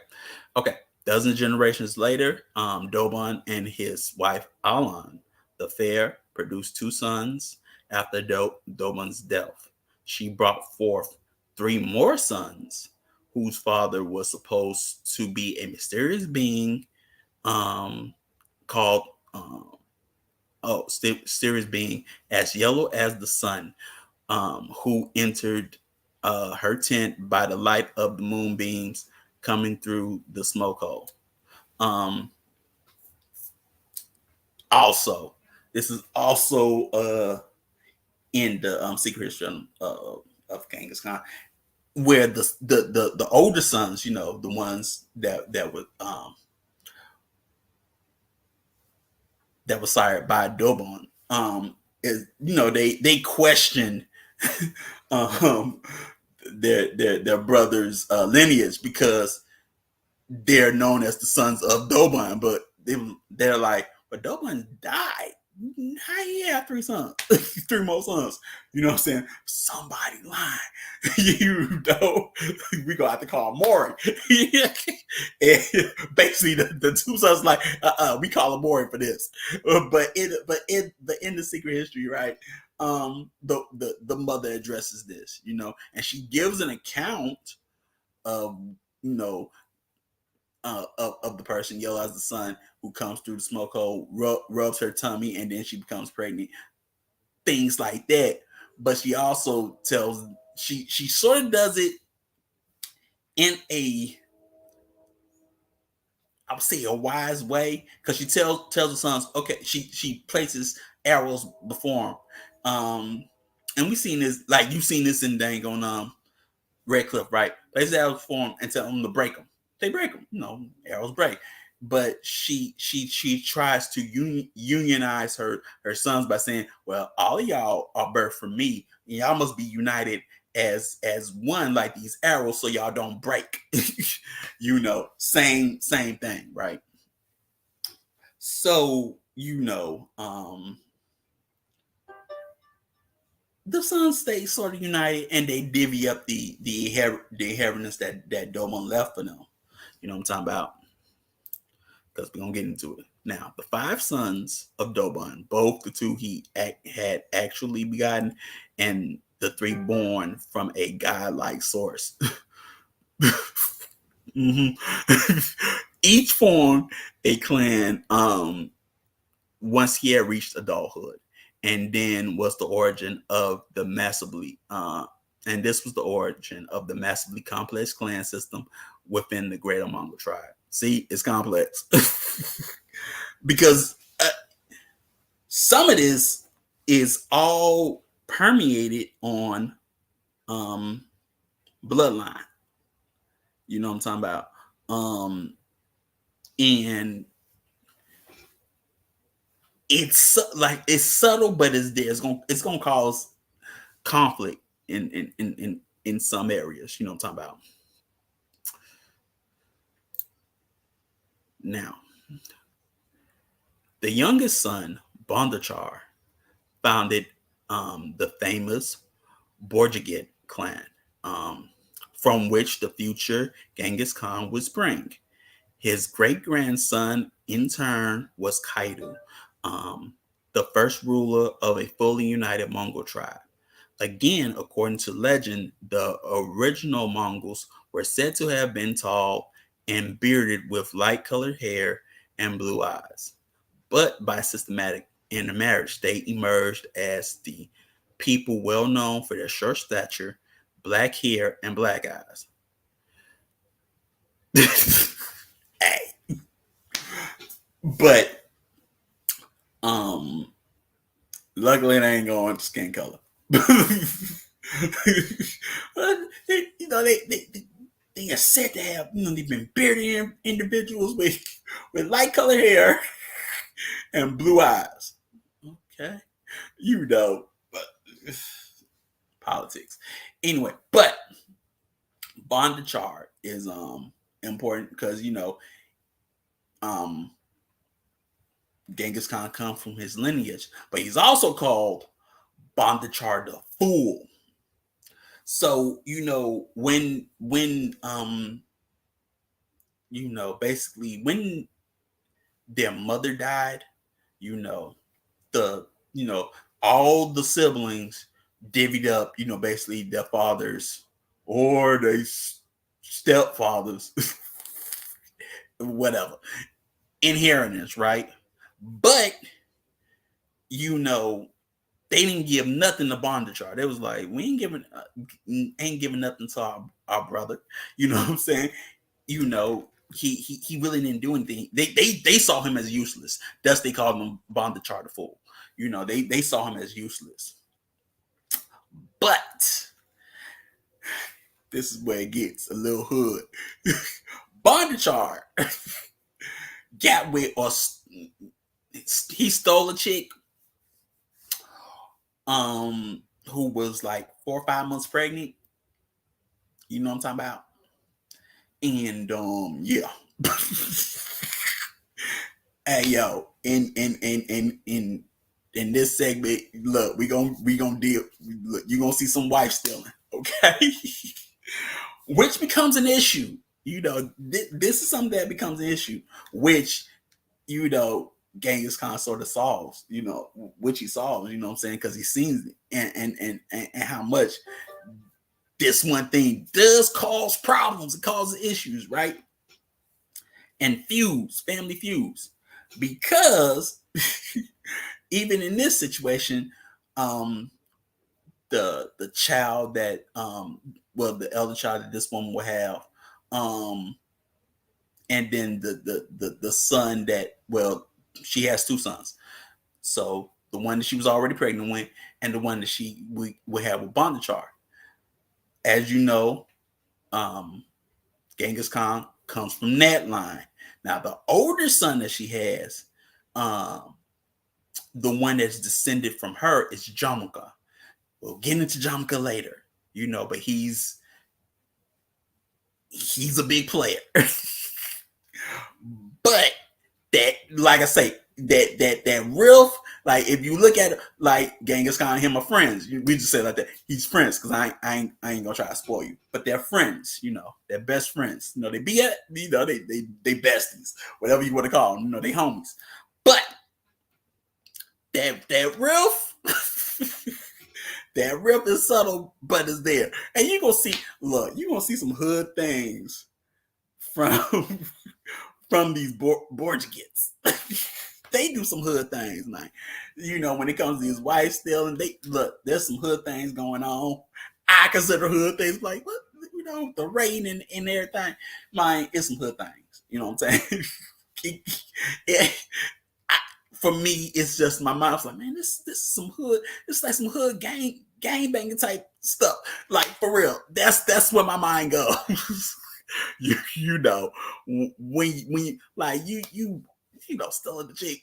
[SPEAKER 1] Okay. Dozen of generations later, Doban and his wife Alan the Fair produced two sons after Doban's death. She brought forth three more sons, whose father was supposed to be a mysterious being um, called mysterious being as yellow as the sun, who entered her tent by the light of the moonbeams coming through the smoke hole. Um, Also, this is also in the secret history of Genghis Khan, where the older sons, the ones that was sired by Dobon, is they question um their brother's lineage because they're known as the sons of Doban, but they're like, but Doban died. How he have three sons, three more sons? You know what I'm saying? Somebody lying. We gonna have to call Maury. And basically, the two sons like, we call him Maury for this. But in the secret history, right? The mother addresses this, and she gives an account of you know of the person, yellow as the sun, who comes through the smoke hole, rubs her tummy, and then she becomes pregnant. Things like that. But she also she sort of does it in I would say a wise way, because she tells the sons, okay, she places arrows before them. And we seen this, like you've seen this in dang on Red Cliff, right? Places arrows before them and tell them to break them. They break them, arrows break. But she tries to unionize her sons by saying, well, all of y'all are birthed from me, and y'all must be united as one, like these arrows, so y'all don't break. Same thing, right? So the sons stay sort of united, and they divvy up the inheritance that Doman left for them. You know what I'm talking about? Because we're gonna get into it now. The five sons of Doban, both the two he had actually begotten, and the three born from a godlike source. Mm-hmm. Each formed a clan once he had reached adulthood, and then was the origin of the massively and this was the origin of the massively complex clan system within the greater Mongol tribe. See, it's complex because some of this is all permeated on bloodline. You know what I'm talking about? And it's subtle, but it's there. It's gonna cause conflict in some areas. You know what I'm talking about? Now, the youngest son, Bondachar, founded the famous Borjigit clan, from which the future Genghis Khan would spring. His great grandson, in turn, was Kaidu, um, the first ruler of a fully united Mongol tribe. Again, according to legend, the original Mongols were said to have been tall and bearded with light colored hair and blue eyes. But by systematic intermarriage, they emerged as the people well known for their short stature, black hair, and black eyes. Hey, but luckily they ain't going to skin color. They are said to have they've been bearded individuals with light colored hair and blue eyes. Okay, but politics. Anyway, but Bondachar is important because um Genghis Khan comes from his lineage, but he's also called Bondachar the Fool. So when basically when their mother died, you know, the all the siblings divvied up, basically their fathers or their stepfathers, whatever, inheritance, right? But you know, they didn't give nothing to Bondachar. They was like, we ain't giving nothing to our brother. You know what I'm saying? He really didn't do anything. They saw him as useless. Thus they called him Bondachar the fool. They saw him as useless. But this is where it gets a little hood. Bondachar got with, or he stole a chick who was like 4 or 5 months pregnant. You know what I'm talking about? And yeah. Hey yo, in this segment, look, we gonna deal. Look, you gonna see some wife stealing, okay? Which becomes an issue. This is something that becomes an issue, which Genghis Khan sort of solves. Which he solves. You know what I'm saying? Because he sees it, and how much this one thing does cause problems. It causes issues, right? And family feuds, because even in this situation, the child that the elder child that this woman will have, and then the son that, she has 2 sons. So the one that she was already pregnant with, and the one that she will have with Bondachar. As you know, Genghis Khan comes from that line. Now the older son that she has, the one that's descended from her, is Jamuka. We'll get into Jamuka later, but he's a big player. But that, like I say, that riff, like if you look at it, like Genghis Khan and him are friends. We just say it like that. He's friends, because I ain't gonna try to spoil you, but they're friends. They're best friends. They be at, they besties, whatever you want to call them. They homies. But that riff. That riff is subtle, but it's there. And you're gonna see some hood things from from these Borgians. They do some hood things, man. When it comes to these wives stealing, there's some hood things going on. I consider hood things like, what, the rain and everything. Man, it's some hood things. You know what I'm saying? For me, it's just my mind's like, man, this is some hood. It's like some hood gang banging type stuff. Like, for real, that's where my mind goes. When like you stealing the chick,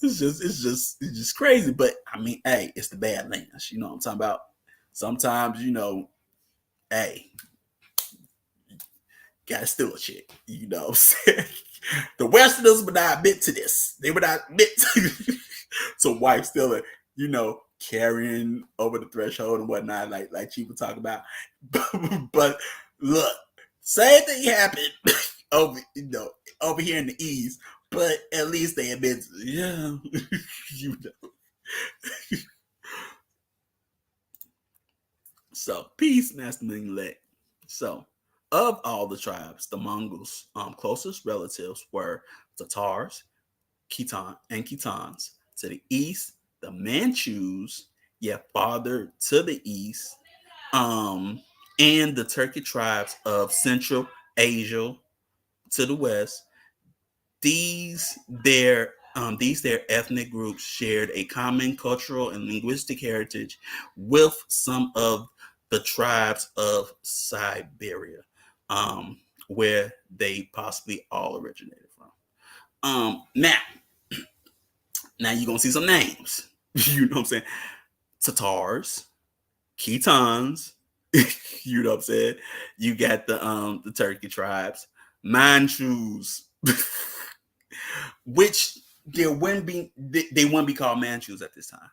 [SPEAKER 1] it's just crazy. But I mean, hey, it's the Badlands. You know what I'm talking about? Sometimes, hey, gotta steal a chick. You know what I'm saying? The Westerners would not admit to this. They would not admit to wife stealing, carrying over the threshold and whatnot, like Chief would talk about. But look, same thing happened over here in the East, but at least they admit, yeah, So peace, Master Minglet. So, of all the tribes, the Mongols' closest relatives were Tatars, Khitans. To the east, the Manchus, yet farther to the east, and the Turkic tribes of Central Asia to the west. These their ethnic groups shared a common cultural and linguistic heritage with some of the tribes of Siberia, where they possibly all originated from. Now you're gonna see some names. You know what I'm saying? Tatars, Khitans. You know what I'm saying? You got the Turkey tribes, Manchus, which they wouldn't be called Manchus at this time.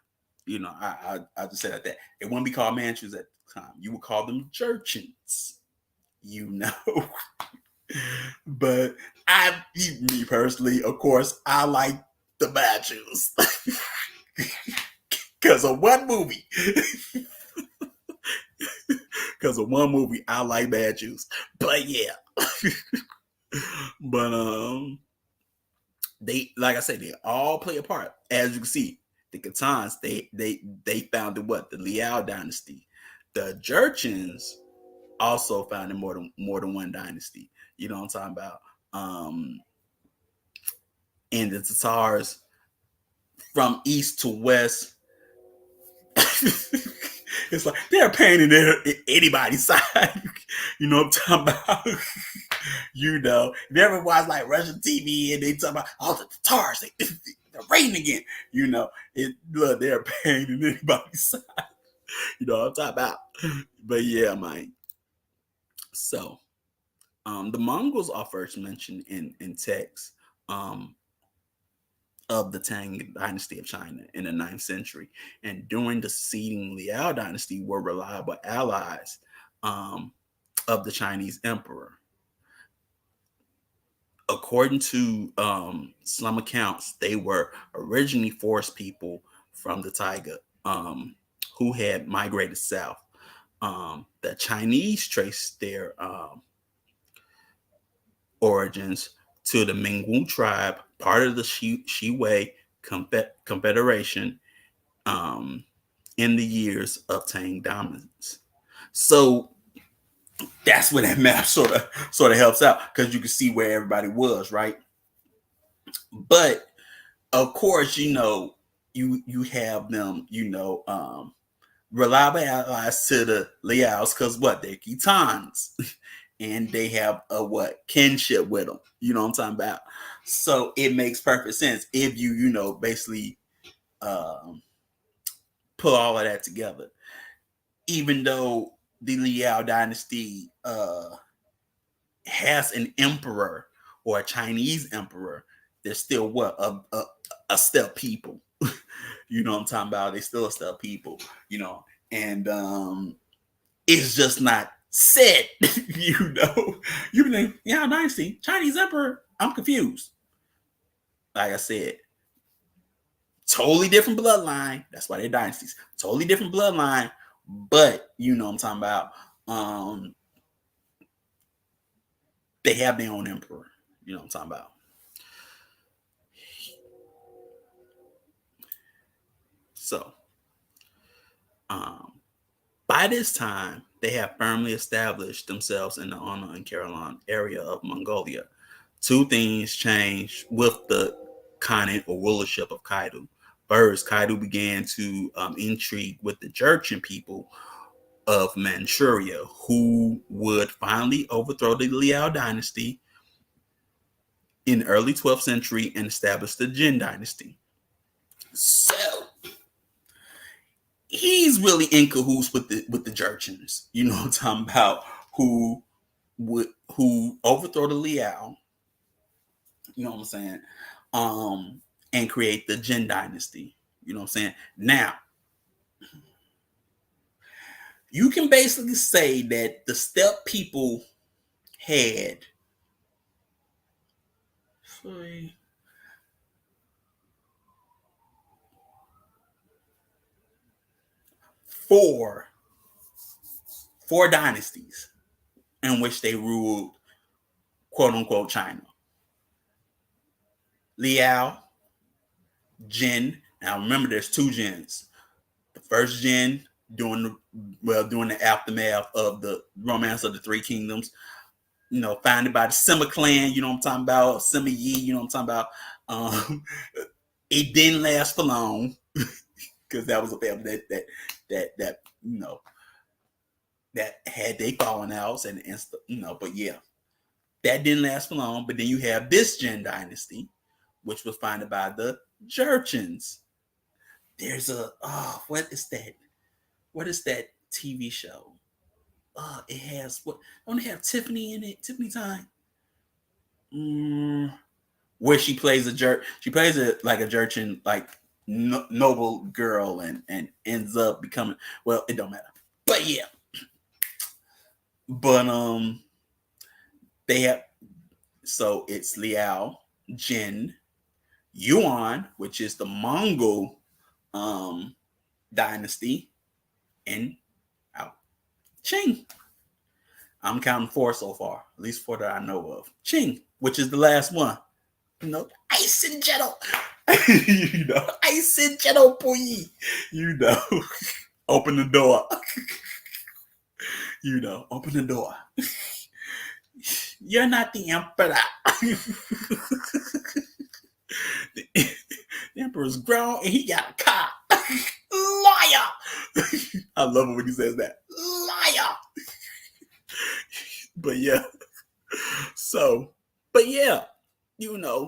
[SPEAKER 1] I just say that they wouldn't be called Manchus at the time. You would call them Jurchens. you know. But me personally, of course, I like the bad Jews because of one movie. Because of one movie, I like bad Jews. But yeah, but they, like I said, they all play a part. As you can see, the Khatans, they founded what, the Liao dynasty. The Jurchens also founded more than one dynasty. You know what I'm talking about? Um, and the Tatars from east to west, it's like they're a pain in anybody's side. You know what I'm talking about? You know, if you ever watch like Russian TV and they talk about all the Tatars, they're reigning again. You know, look, they're a pain in anybody's side. You know what I'm talking about? But yeah, man. So, the Mongols are first mentioned in texts um, of the Tang dynasty of China in the 9th century, and during the succeeding Liao dynasty were reliable allies um, of the Chinese emperor. According to some accounts, they were originally forest people from the taiga who had migrated south. The Chinese traced their origins to the Mingwu tribe, part of the Shiwei Confederation, um, in the years of Tang dominance. So that's where that map sort of helps out, because you can see where everybody was, right? But of course, you have them, reliable allies to the Liaos, because what, they're Khitans. And they have a what, kinship with them. You know what I'm talking about? So it makes perfect sense if basically um, put all of that together. Even though the Liao dynasty has an emperor or a Chinese emperor, they're still what, a steppe people. You know what I'm talking about? They still a steppe people. And it's just not said. You can think, yeah, dynasty, Chinese emperor. I'm confused. Like I said, totally different bloodline. That's why they're dynasties. Totally different bloodline, but you know what I'm talking about. Um, they have their own emperor. You know what I'm talking about. So, um, by this time, they have firmly established themselves in the Honor and Caroline area of Mongolia. Two things changed with the Khanate or rulership of Kaidu. First, Kaidu began to intrigue with the Jurchen people of Manchuria, who would finally overthrow the Liao dynasty in the early 12th century and establish the Jin dynasty. So he's really in cahoots with the Jurchens. You know what I'm talking about? Who who overthrow the Liao, you know what I'm saying? And create the Jin dynasty. You know what I'm saying? Now, you can basically say that the steppe people had four four dynasties in which they ruled, quote unquote, China. Liao, Jin. Now remember, there's two Jins. The first Jin during the aftermath of the Romance of the Three Kingdoms, founded by the Sima clan. You know what I'm talking about? Sima Yi. You know what I'm talking about? It didn't last for long because that was a family that that had they fallen outs and but yeah, that didn't last for long. But then you have this Jin dynasty, which was founded by the Jurchens. There's what is that? What is that TV show? It has what? Don't it have Tiffany in it? Tiffany Time. Where she plays a jerk. She plays it like a Jurchen, like noble girl, and ends up becoming. Well, it don't matter. But yeah. But They have so it's Liao, Jin, Yuan, which is the Mongol um, dynasty, and out Qing. I'm counting four so far, at least four that I know of. Qing, which is the last one. Ice and Jetto. Ice and Jetto Puyi. You know, open the door. Open the door. You're not the emperor. the emperor's grown and he got a car. Liar. I love it when he says that. Liar. But yeah. So, but yeah,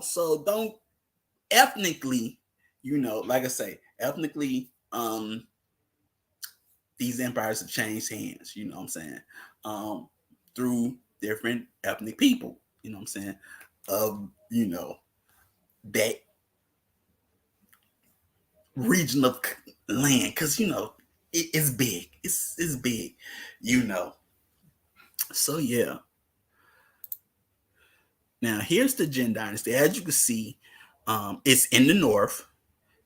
[SPEAKER 1] so don't ethnically, like I say, ethnically, these empires have changed hands, you know what I'm saying? Through different ethnic people, you know what I'm saying? That region of land, because it's big. It's big, you know. So yeah. Now here's the Jin Dynasty. As you can see, it's in the north,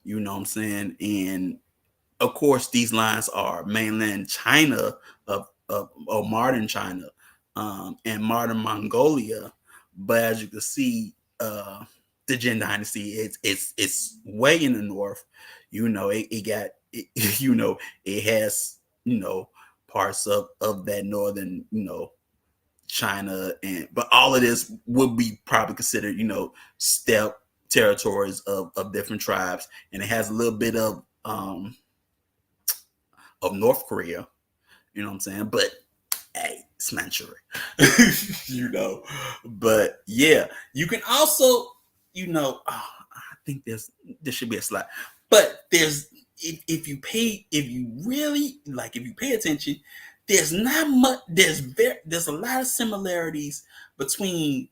[SPEAKER 1] you know what I'm saying? And of course, these lines are mainland China of modern China, and modern Mongolia. But as you can see, the Jin Dynasty, it's way in the north. It got it has parts of that northern China, but all of this would be probably considered steppe territories of different tribes, and it has a little bit of North Korea, you know what I'm saying? But hey, it's Manchuria, But yeah, you can also, I think there should be a slide, but there's if you pay attention, there's not much. There's a lot of similarities between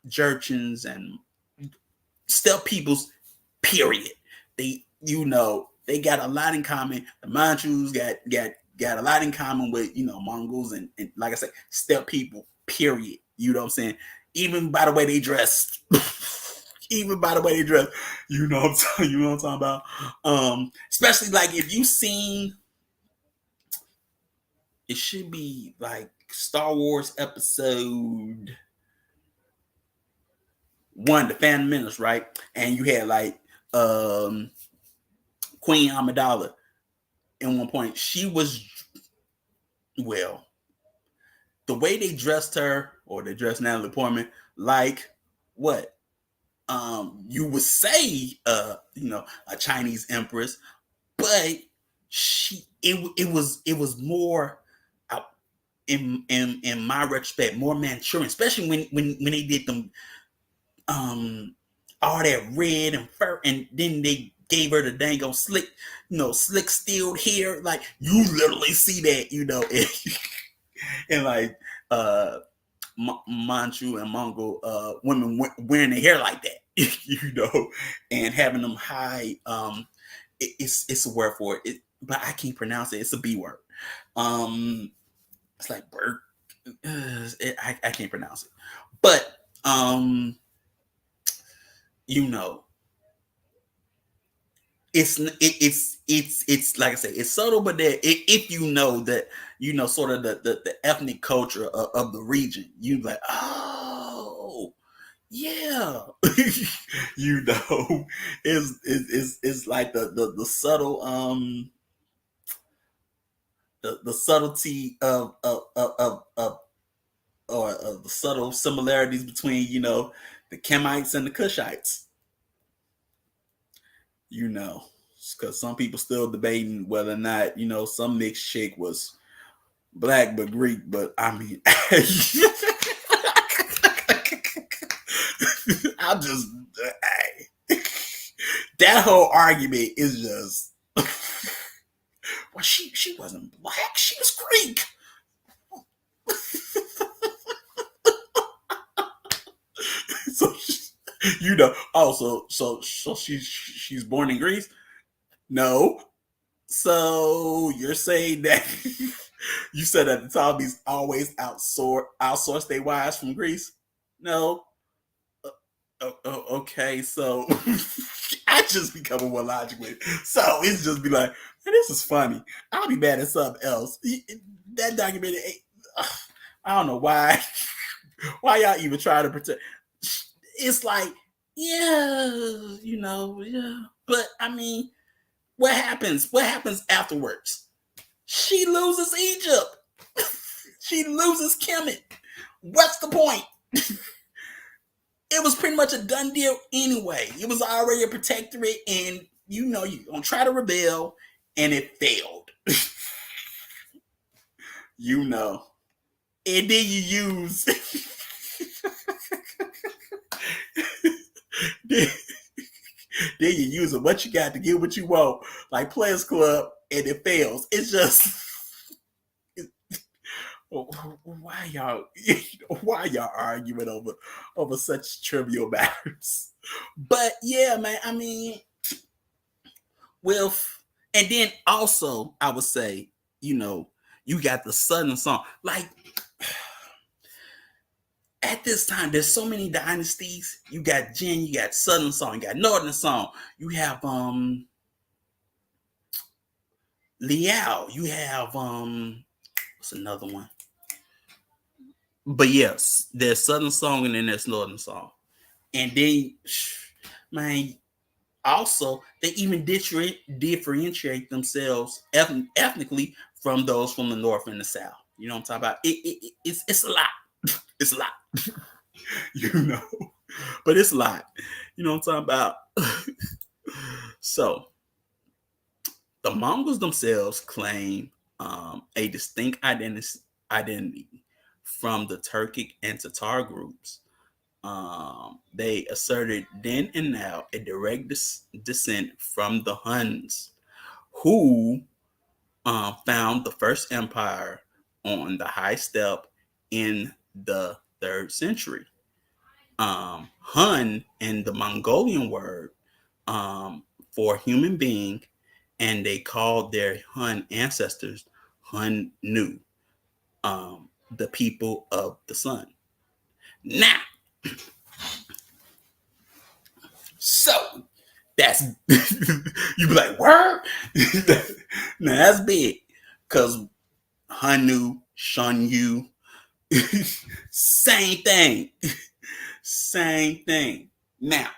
[SPEAKER 1] Jurchens and steppe peoples. Period. They got a lot in common. The Manchus got a lot in common with Mongols and like I said, steppe people. Period. You know what I'm saying? Even by the way they dressed. Even by the way they dress, you know what I'm talking about. Especially like if you seen, it should be like Star Wars Episode 1, The Phantom Menace, right? And you had like Queen Amidala. At one point, she was, well, the way they dressed her, or they dressed Natalie Portman, like what? You would say, a Chinese empress, but it was more, in my retrospect, more Manchurian, especially when they did them, all that red and fur, and then they gave her the dango slick steel hair. Like you literally see that, and like Manchu and Mongol women wearing their hair like that, and having them high. It's a word for it, but I can't pronounce it. It's a B word. It's like bird. I can't pronounce it, but you know, it's like I say, it's subtle, but there, if you know that, sort of the ethnic culture of the region, you like, oh yeah, it's like the subtle the subtlety of or the subtle similarities between the Kemites and the Cushites, because some people still debating whether or not some mixed chick was black but Greek, but I mean, I'm just, hey, that whole argument is just, well, she wasn't black, she was Greek. So also, so she's born in Greece. No, so you're saying that you said at the time he's always outsourced their wives from Greece? No. Okay, so I just become more logical with it. So it's just be like, man, this is funny. I'll be mad at something else. That documentary, I don't know why. Why y'all even try to pretend? It's like, yeah, yeah. But I mean, what happens? What happens afterwards? She loses Egypt. She loses Kemet. What's the point? It was pretty much a done deal anyway. It was already a protectorate, and you're gonna try to rebel, and it failed. you know. And then you use then, then you use what you got to get what you want, like Players Club, and it fails. It's just why y'all why y'all arguing over such trivial matters? But yeah, man. I mean, with and then also I would say, you know, you got the Southern song. Like at this time, there's so many dynasties. You got Jin, you got Southern song, you got Northern song, you have Liao, you have what's another one? But yes, there's Southern song and then there's Northern song. And then man, also they even differentiate themselves ethnically from those from the north and the south. You know what I'm talking about? It's a lot. It's a lot. you know, but it's a lot. You know what I'm talking about? So the Mongols themselves claim a distinct identity from the Turkic and Tatar groups. They asserted then and now a direct descent from the Huns, who found the first empire on the high steppe in the third century. Hun in the Mongolian word for human being, and they called their Hun ancestors Hun Nu, the people of the sun. Now, so that's you be like, word? Now that's big. Cause Hanu, Shun Yu, same thing. Same thing. Now,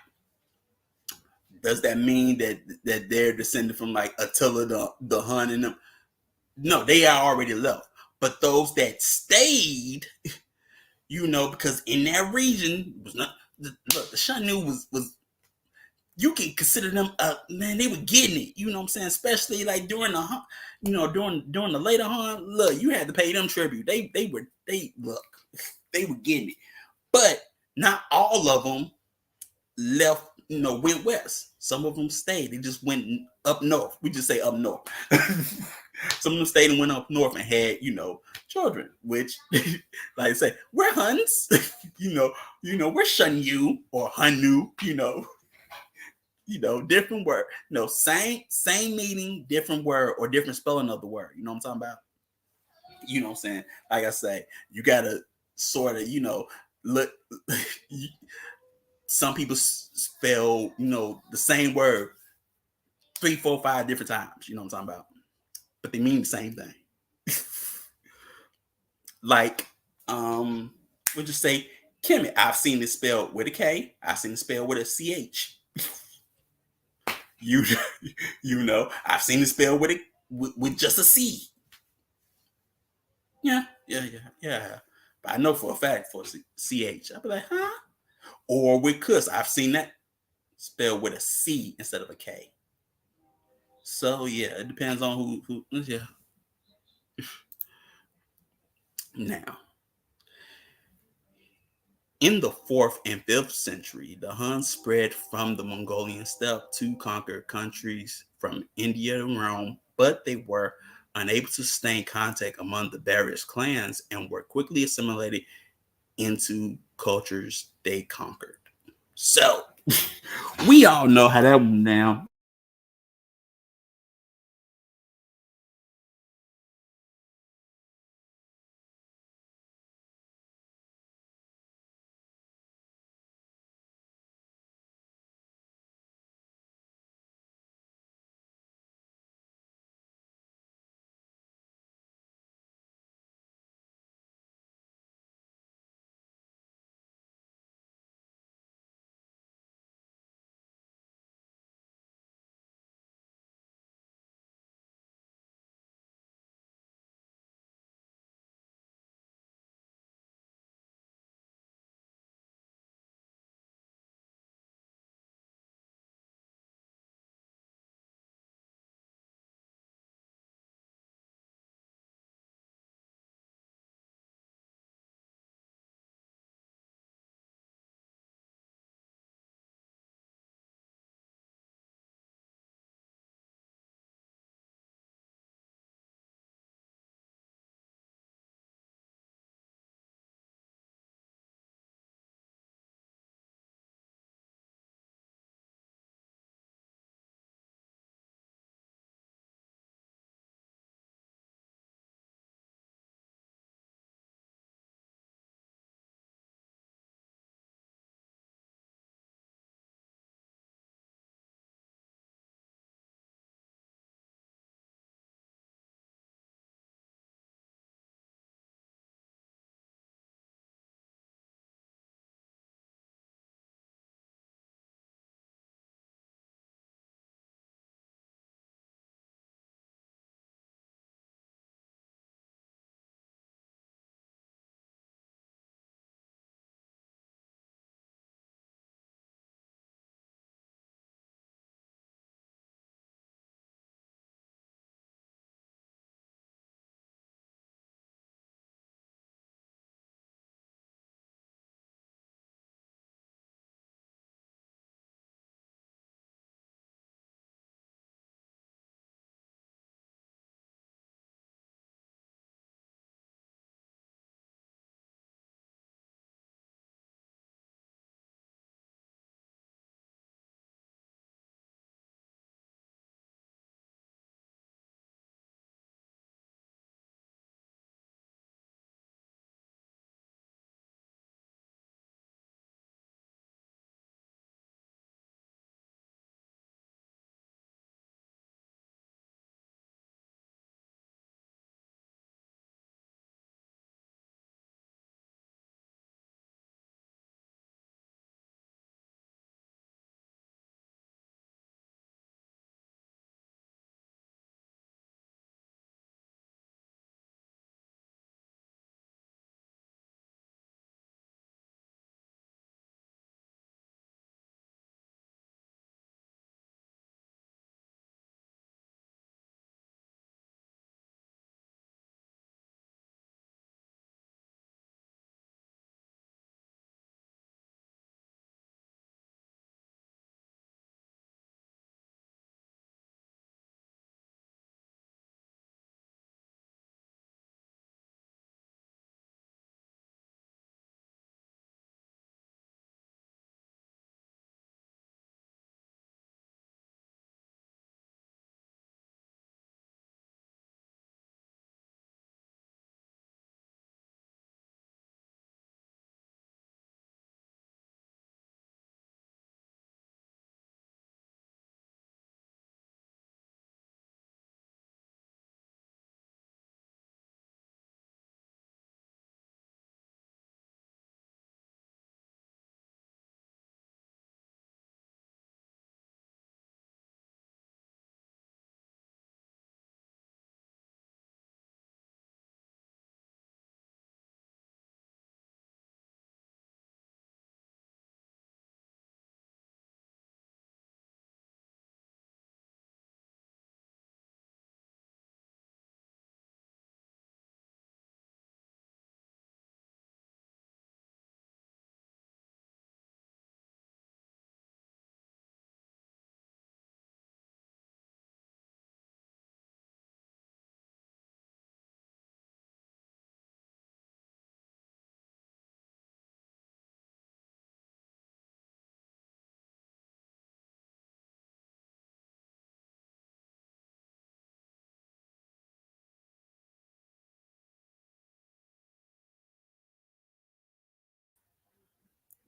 [SPEAKER 1] does that mean that they're descended from like Attila the Hun and them? No, they are already left. But those that stayed, because in that region was not look, the Shanu was you can consider them man, they were getting it. You know what I'm saying? Especially like during the during the later Han, look, you had to pay them tribute. They were getting it. But not all of them left, went west. Some of them stayed. They just went up north. We just say up north. Some of them stayed and went up north and had, children, which, like I say, we're Huns. We're Shun Yu or Hanu, different word. No, same meaning, different word, or different spelling of the word. You know what I'm talking about? You know what I'm saying? Like I say, you gotta sort of, look. Some people spell, the same word 3, 4, 5 different times. You know what I'm talking about? But they mean the same thing. Like, we'll just say Kemet. I've seen it spelled with a K. I've seen it spelled with a CH. you, I've seen it spelled with just a C. Yeah. But I know for a fact for CH, I'll be like, huh? Or with Kuss, I've seen that spelled with a C instead of a K. So yeah, it depends on who yeah. Now, in the 4th and 5th century, the Huns spread from the Mongolian steppe to conquer countries from India and Rome, but they were unable to sustain contact among the various clans and were quickly assimilated into cultures they conquered. So, we all know how that went down.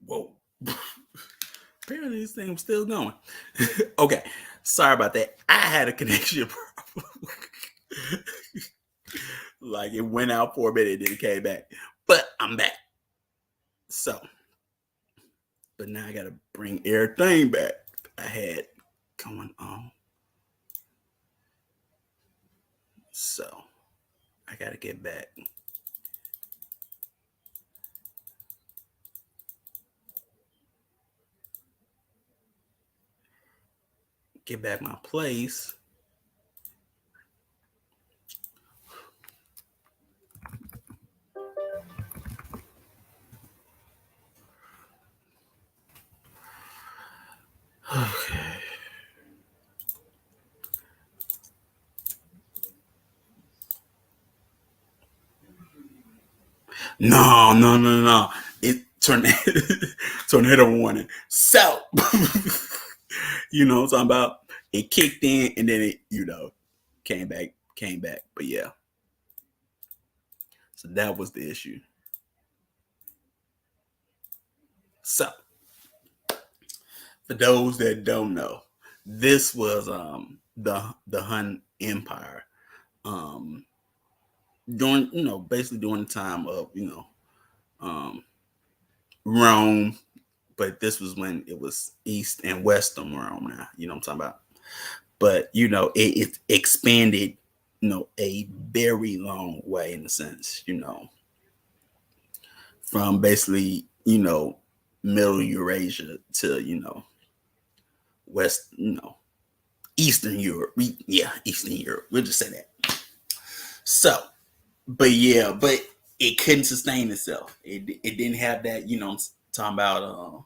[SPEAKER 1] Whoa. Apparently this thing was still going. Okay. Sorry about that. I had a connection problem. Like it went out for a minute, then it came back. But I'm back. So, but now I gotta bring everything back I had going on. So I gotta get back my place. Okay. No, no, no, no. It tornado tornado warning. So you know what I'm talking about? It kicked in and then it, came back. But yeah. So that was the issue. So for those that don't know, this was the Hun Empire. Um during basically during the time of, um Rome, but this was when it was East and Western Rome now, you know what I'm talking about. But it expanded, a very long way in a sense, from basically, Middle Eurasia to, West, Eastern Europe. Yeah, Eastern Europe. We'll just say that. So, but yeah, but it couldn't sustain itself. It didn't have that, talking about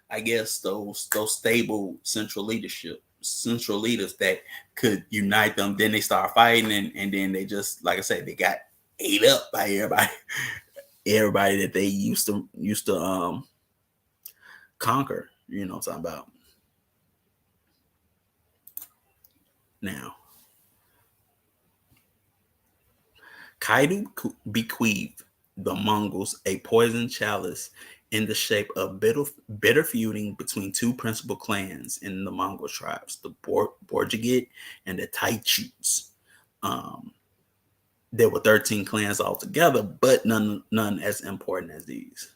[SPEAKER 1] I guess those stable central leaders that could unite them. Then they start fighting, and then they just, like I said, they got ate up by everybody that they used to conquer. You know what I'm talking about. Now, Kaidu bequeathed the Mongols a poison chalice in the shape of bitter feuding between two principal clans in the Mongol tribes, the Borjigid and the Taichuts. Um, there were 13 clans altogether, but none as important as these.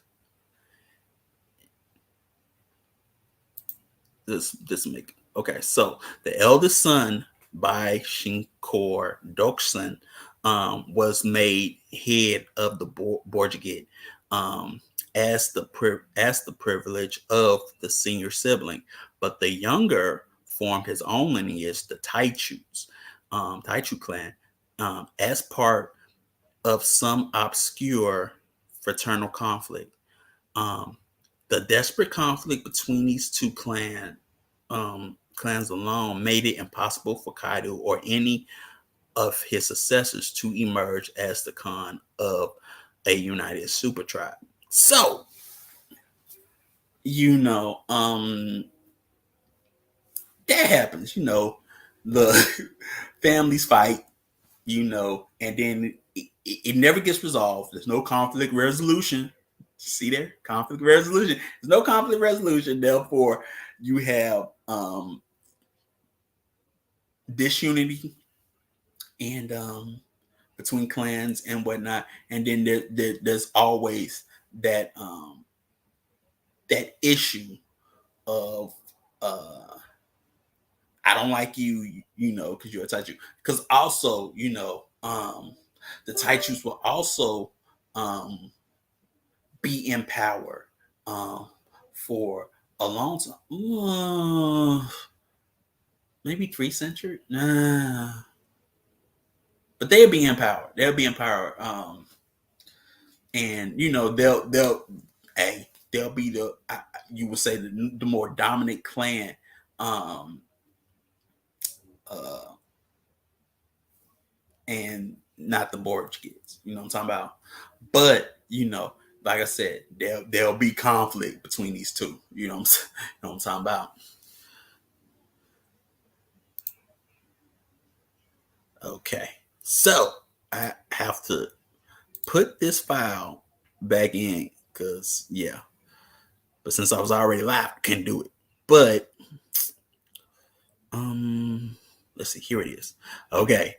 [SPEAKER 1] This make okay. So the eldest son by Shinkor Doksan was made head of the Borjigid, as the privilege of the senior sibling, but the younger formed his own lineage, the Taichu clan, as part of some obscure fraternal conflict. Um, the desperate conflict between these two clans alone made it impossible for Kaido or any of his successors to emerge as the Khan of a united super tribe. So, you know, um, that happens. The families fight. And then it never gets resolved. There's no conflict resolution. See there, conflict resolution. There's no conflict resolution. Therefore, you have disunity and between clans and whatnot. And then there's always that issue of I don't like you, because you're a Taichu. Because also, the Taichus will also be in power for a long time. Maybe 3 centuries? Nah. But they'll be in power. They'll be in power. And they'll be you would say the more dominant clan, um, uh, and not the Borg kids. You know what I'm talking about? But like I said, there'll be conflict between these two. Know what I'm talking about? Okay, so I have to put this file back in because yeah, But since I was already live, I couldn't do it. But let's see. Here it is. Okay,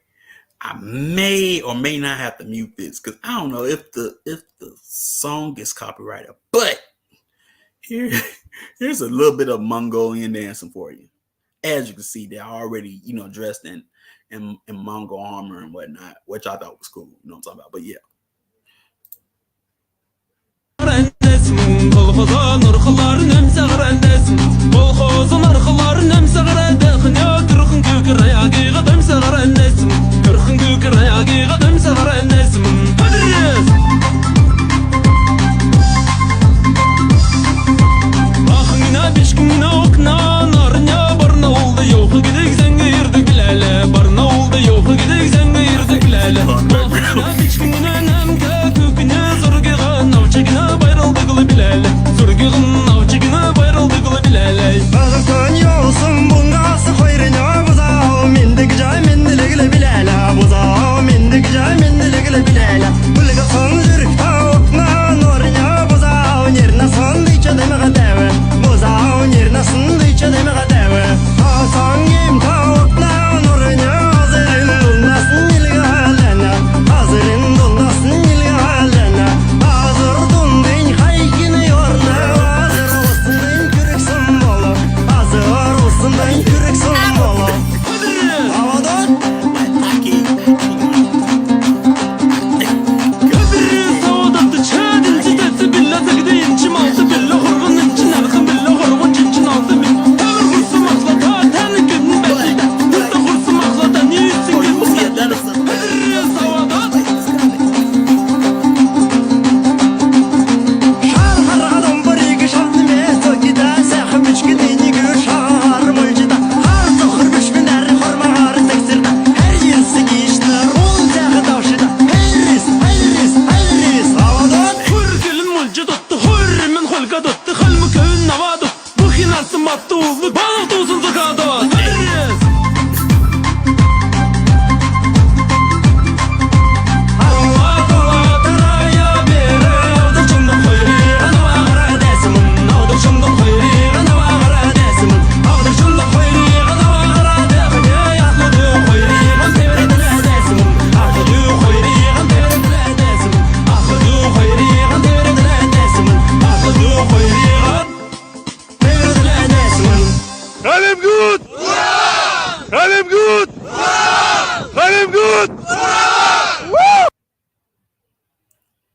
[SPEAKER 1] I may or may not have to mute this because I don't know if the song gets copyrighted. But here's a little bit of Mongolian dancing for you. As you can see, they're already dressed in Mongol armor and whatnot, which I thought was cool. You know what I'm talking about? But yeah.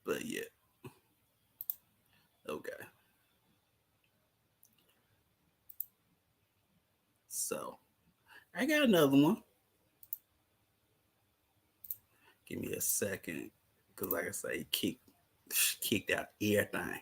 [SPEAKER 1] But yeah. Okay. So I got another one. Give me a second. Cause like I say, kicked out everything.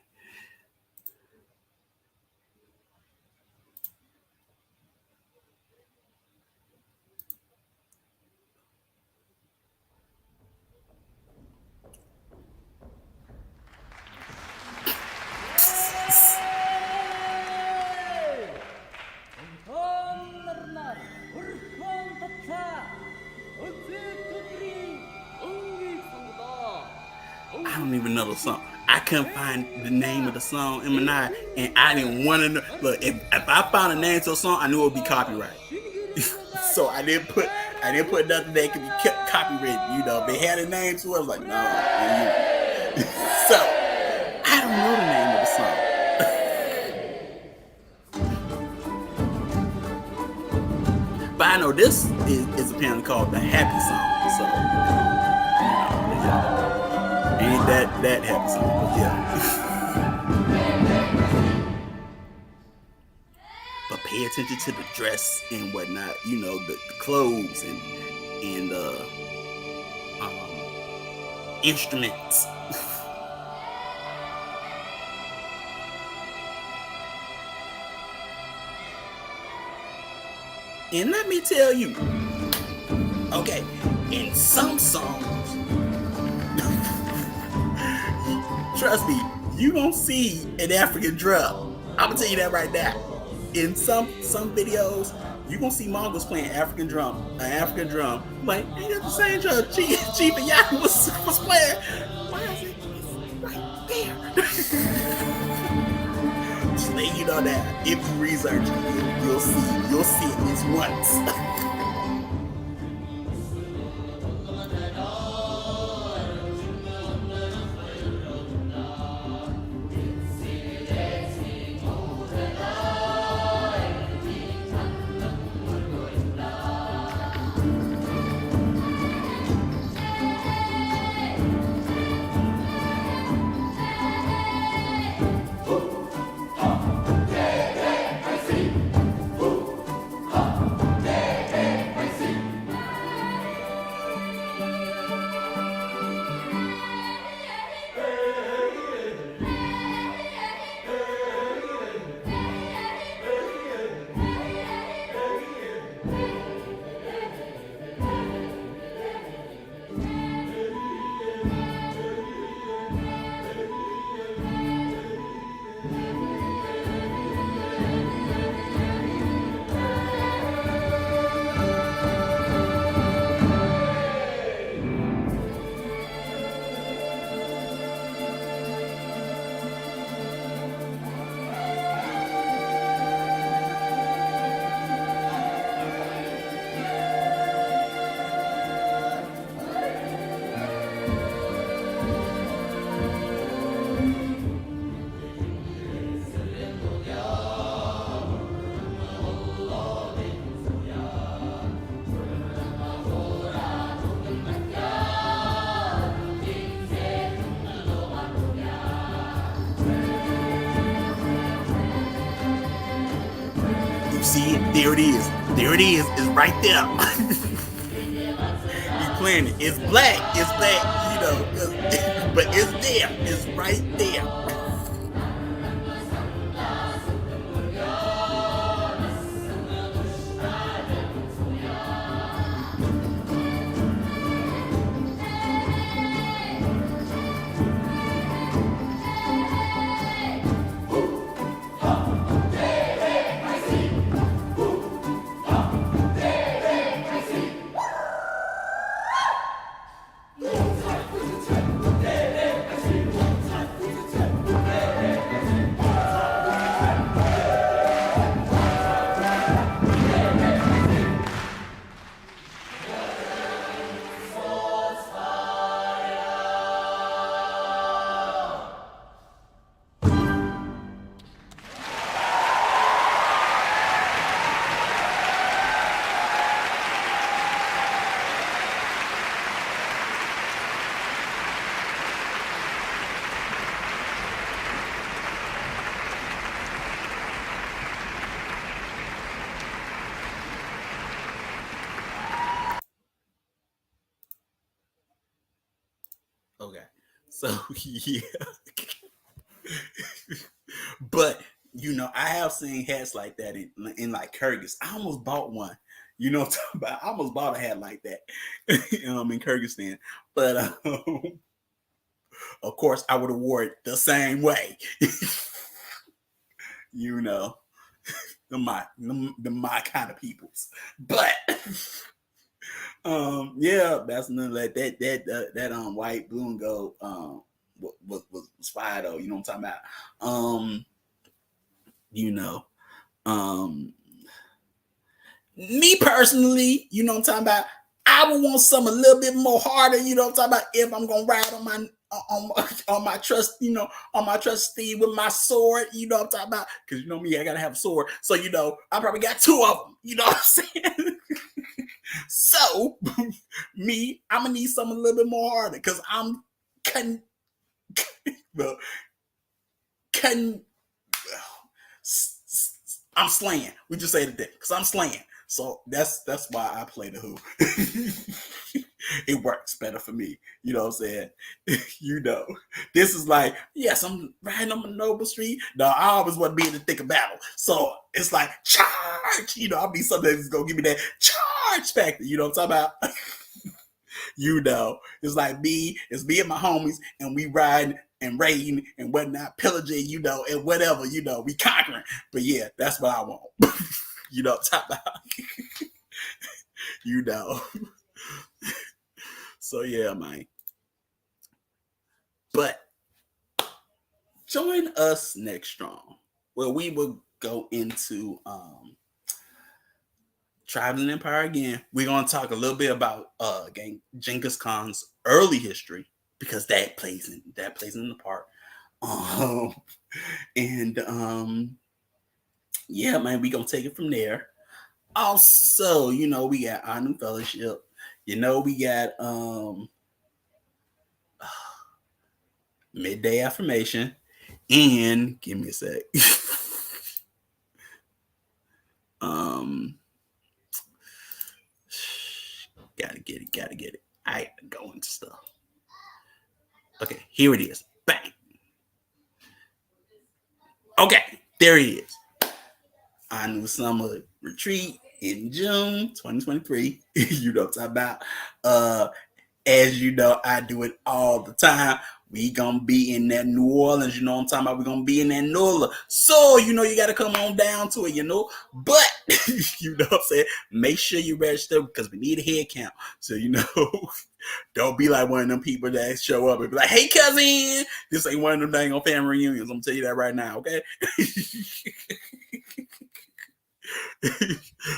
[SPEAKER 1] I don't even know the song. I couldn't find the name of the song in my mind, and I didn't want to know. Look, if I found a name to a song, I knew it would be copyrighted. So I didn't put nothing that could be copyrighted. You know, if they had a name to it, I was like, no. So I don't know the name of the song. But I know this is apparently called the Happy Song. So ain't that happy song, but yeah. But pay attention to the dress and whatnot, the clothes and instruments. And let me tell you, okay, in some songs, trust me, you don't see an African drum. I'm gonna tell you that right now. In some videos, you gonna see Mongols playing an African drum. Like, ain't that the same drum Chief and Yaku was playing? Why is it right there? you know that if you research it, you'll see at least once. You see it? There it is. There it is. It's right there. He's playing it. It's black. It's black. You know, but it's there. It's right there. Okay. So yeah. But I have seen hats like that in like Kyrgyz. I almost bought one. You know what I'm talking about? I almost bought a hat like that in Kyrgyzstan. But of course I would have wore it the same way. you know, the my kind of peoples. But yeah, that's another like that white blue and gold was fire though. You know what I'm talking about? You know, um me personally, you know what I'm talking about? I would want something a little bit more harder, you know what I'm talking about, if I'm gonna ride on my trust, on my trust steed with my sword, you know what I'm talking about? Because you know me, I gotta have a sword. So I probably got two of them, you know what I'm saying? So me, I'm gonna need something a little bit more harder because can well, can I'm slaying. We just say it today because I'm slaying. So that's why I play the who. It works better for me. You know what I'm saying? This is like, yes, I'm riding on the Noble Street. No, I always want to be in the thick of battle. So it's like, charge. I'll be something that's going to give me that charge factor. You know what I'm talking about? It's like it's me and my homies, and we riding and raiding and whatnot, pillaging, and whatever, we conquering. But yeah, that's what I want. Top out. you know. So yeah, man. But join us next strong well, we will go into Tribes and Empire again. We're gonna talk a little bit about Genghis Khan's early history because that plays in the part. Um, and yeah, man, we gonna take it from there. Also, we got our new fellowship. We got midday affirmation. And give me a sec. um gotta get it. I go into stuff. Okay, here it is. Bang. Okay, there it is. I knew summer retreat in June 2023. You know what I'm talking about. As you know, I do it all the time. We gonna be in that New Orleans, you know what I'm talking about? We gonna be in that NOLA. So, you gotta come on down to it. But, you know what I'm saying? Make sure you register because we need a head count. So, don't be like one of them people that show up and be like, hey, cousin, this ain't one of them dang on family reunions. I'm gonna tell you that right now, okay?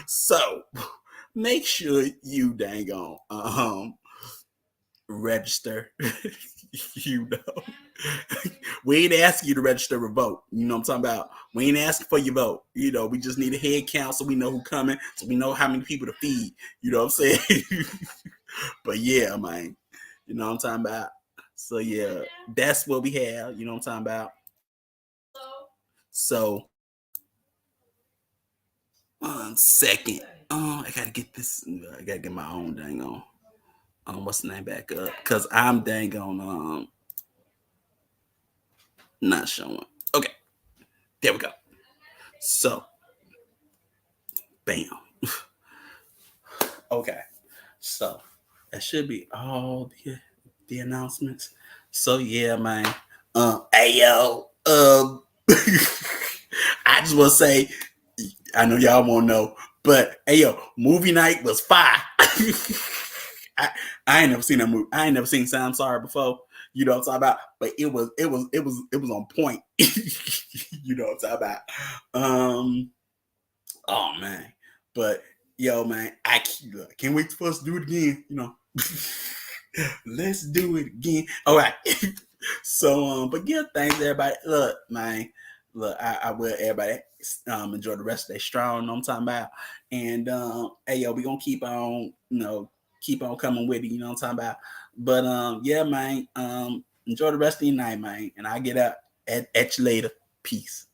[SPEAKER 1] So, make sure you dang on register. you know, we ain't asking you to register or vote. You know what I'm talking about? We ain't asking for your vote. We just need a head count so we know who coming, so we know how many people to feed. You know what I'm saying? But yeah, man, you know what I'm talking about. So yeah, that's what we have. You know what I'm talking about. So 1 second. I gotta get this. I gotta get my own dang on. What's the name back up? Cause I'm dang on not showing. Okay, there we go. So, bam. Okay, so that should be all the announcements. So yeah, man. Hey yo. I just want to say, I know y'all won't know, but hey yo, movie night was fire. I, I ain't never seen that movie. I ain't never seen Sound Sorry before. You know what I'm talking about? But it was on point. You know what I'm talking about? Oh man. But yo man, I can't wait for us to do it again. Let's do it again. All right. So but yeah, thanks everybody. Look, man. Look, I will everybody enjoy the rest of their strong, you know what I'm talking about. And hey yo, we gonna keep on coming with it, you know what I'm talking about. But yeah, man, enjoy the rest of your night, man. And I'll get up at you later. Peace.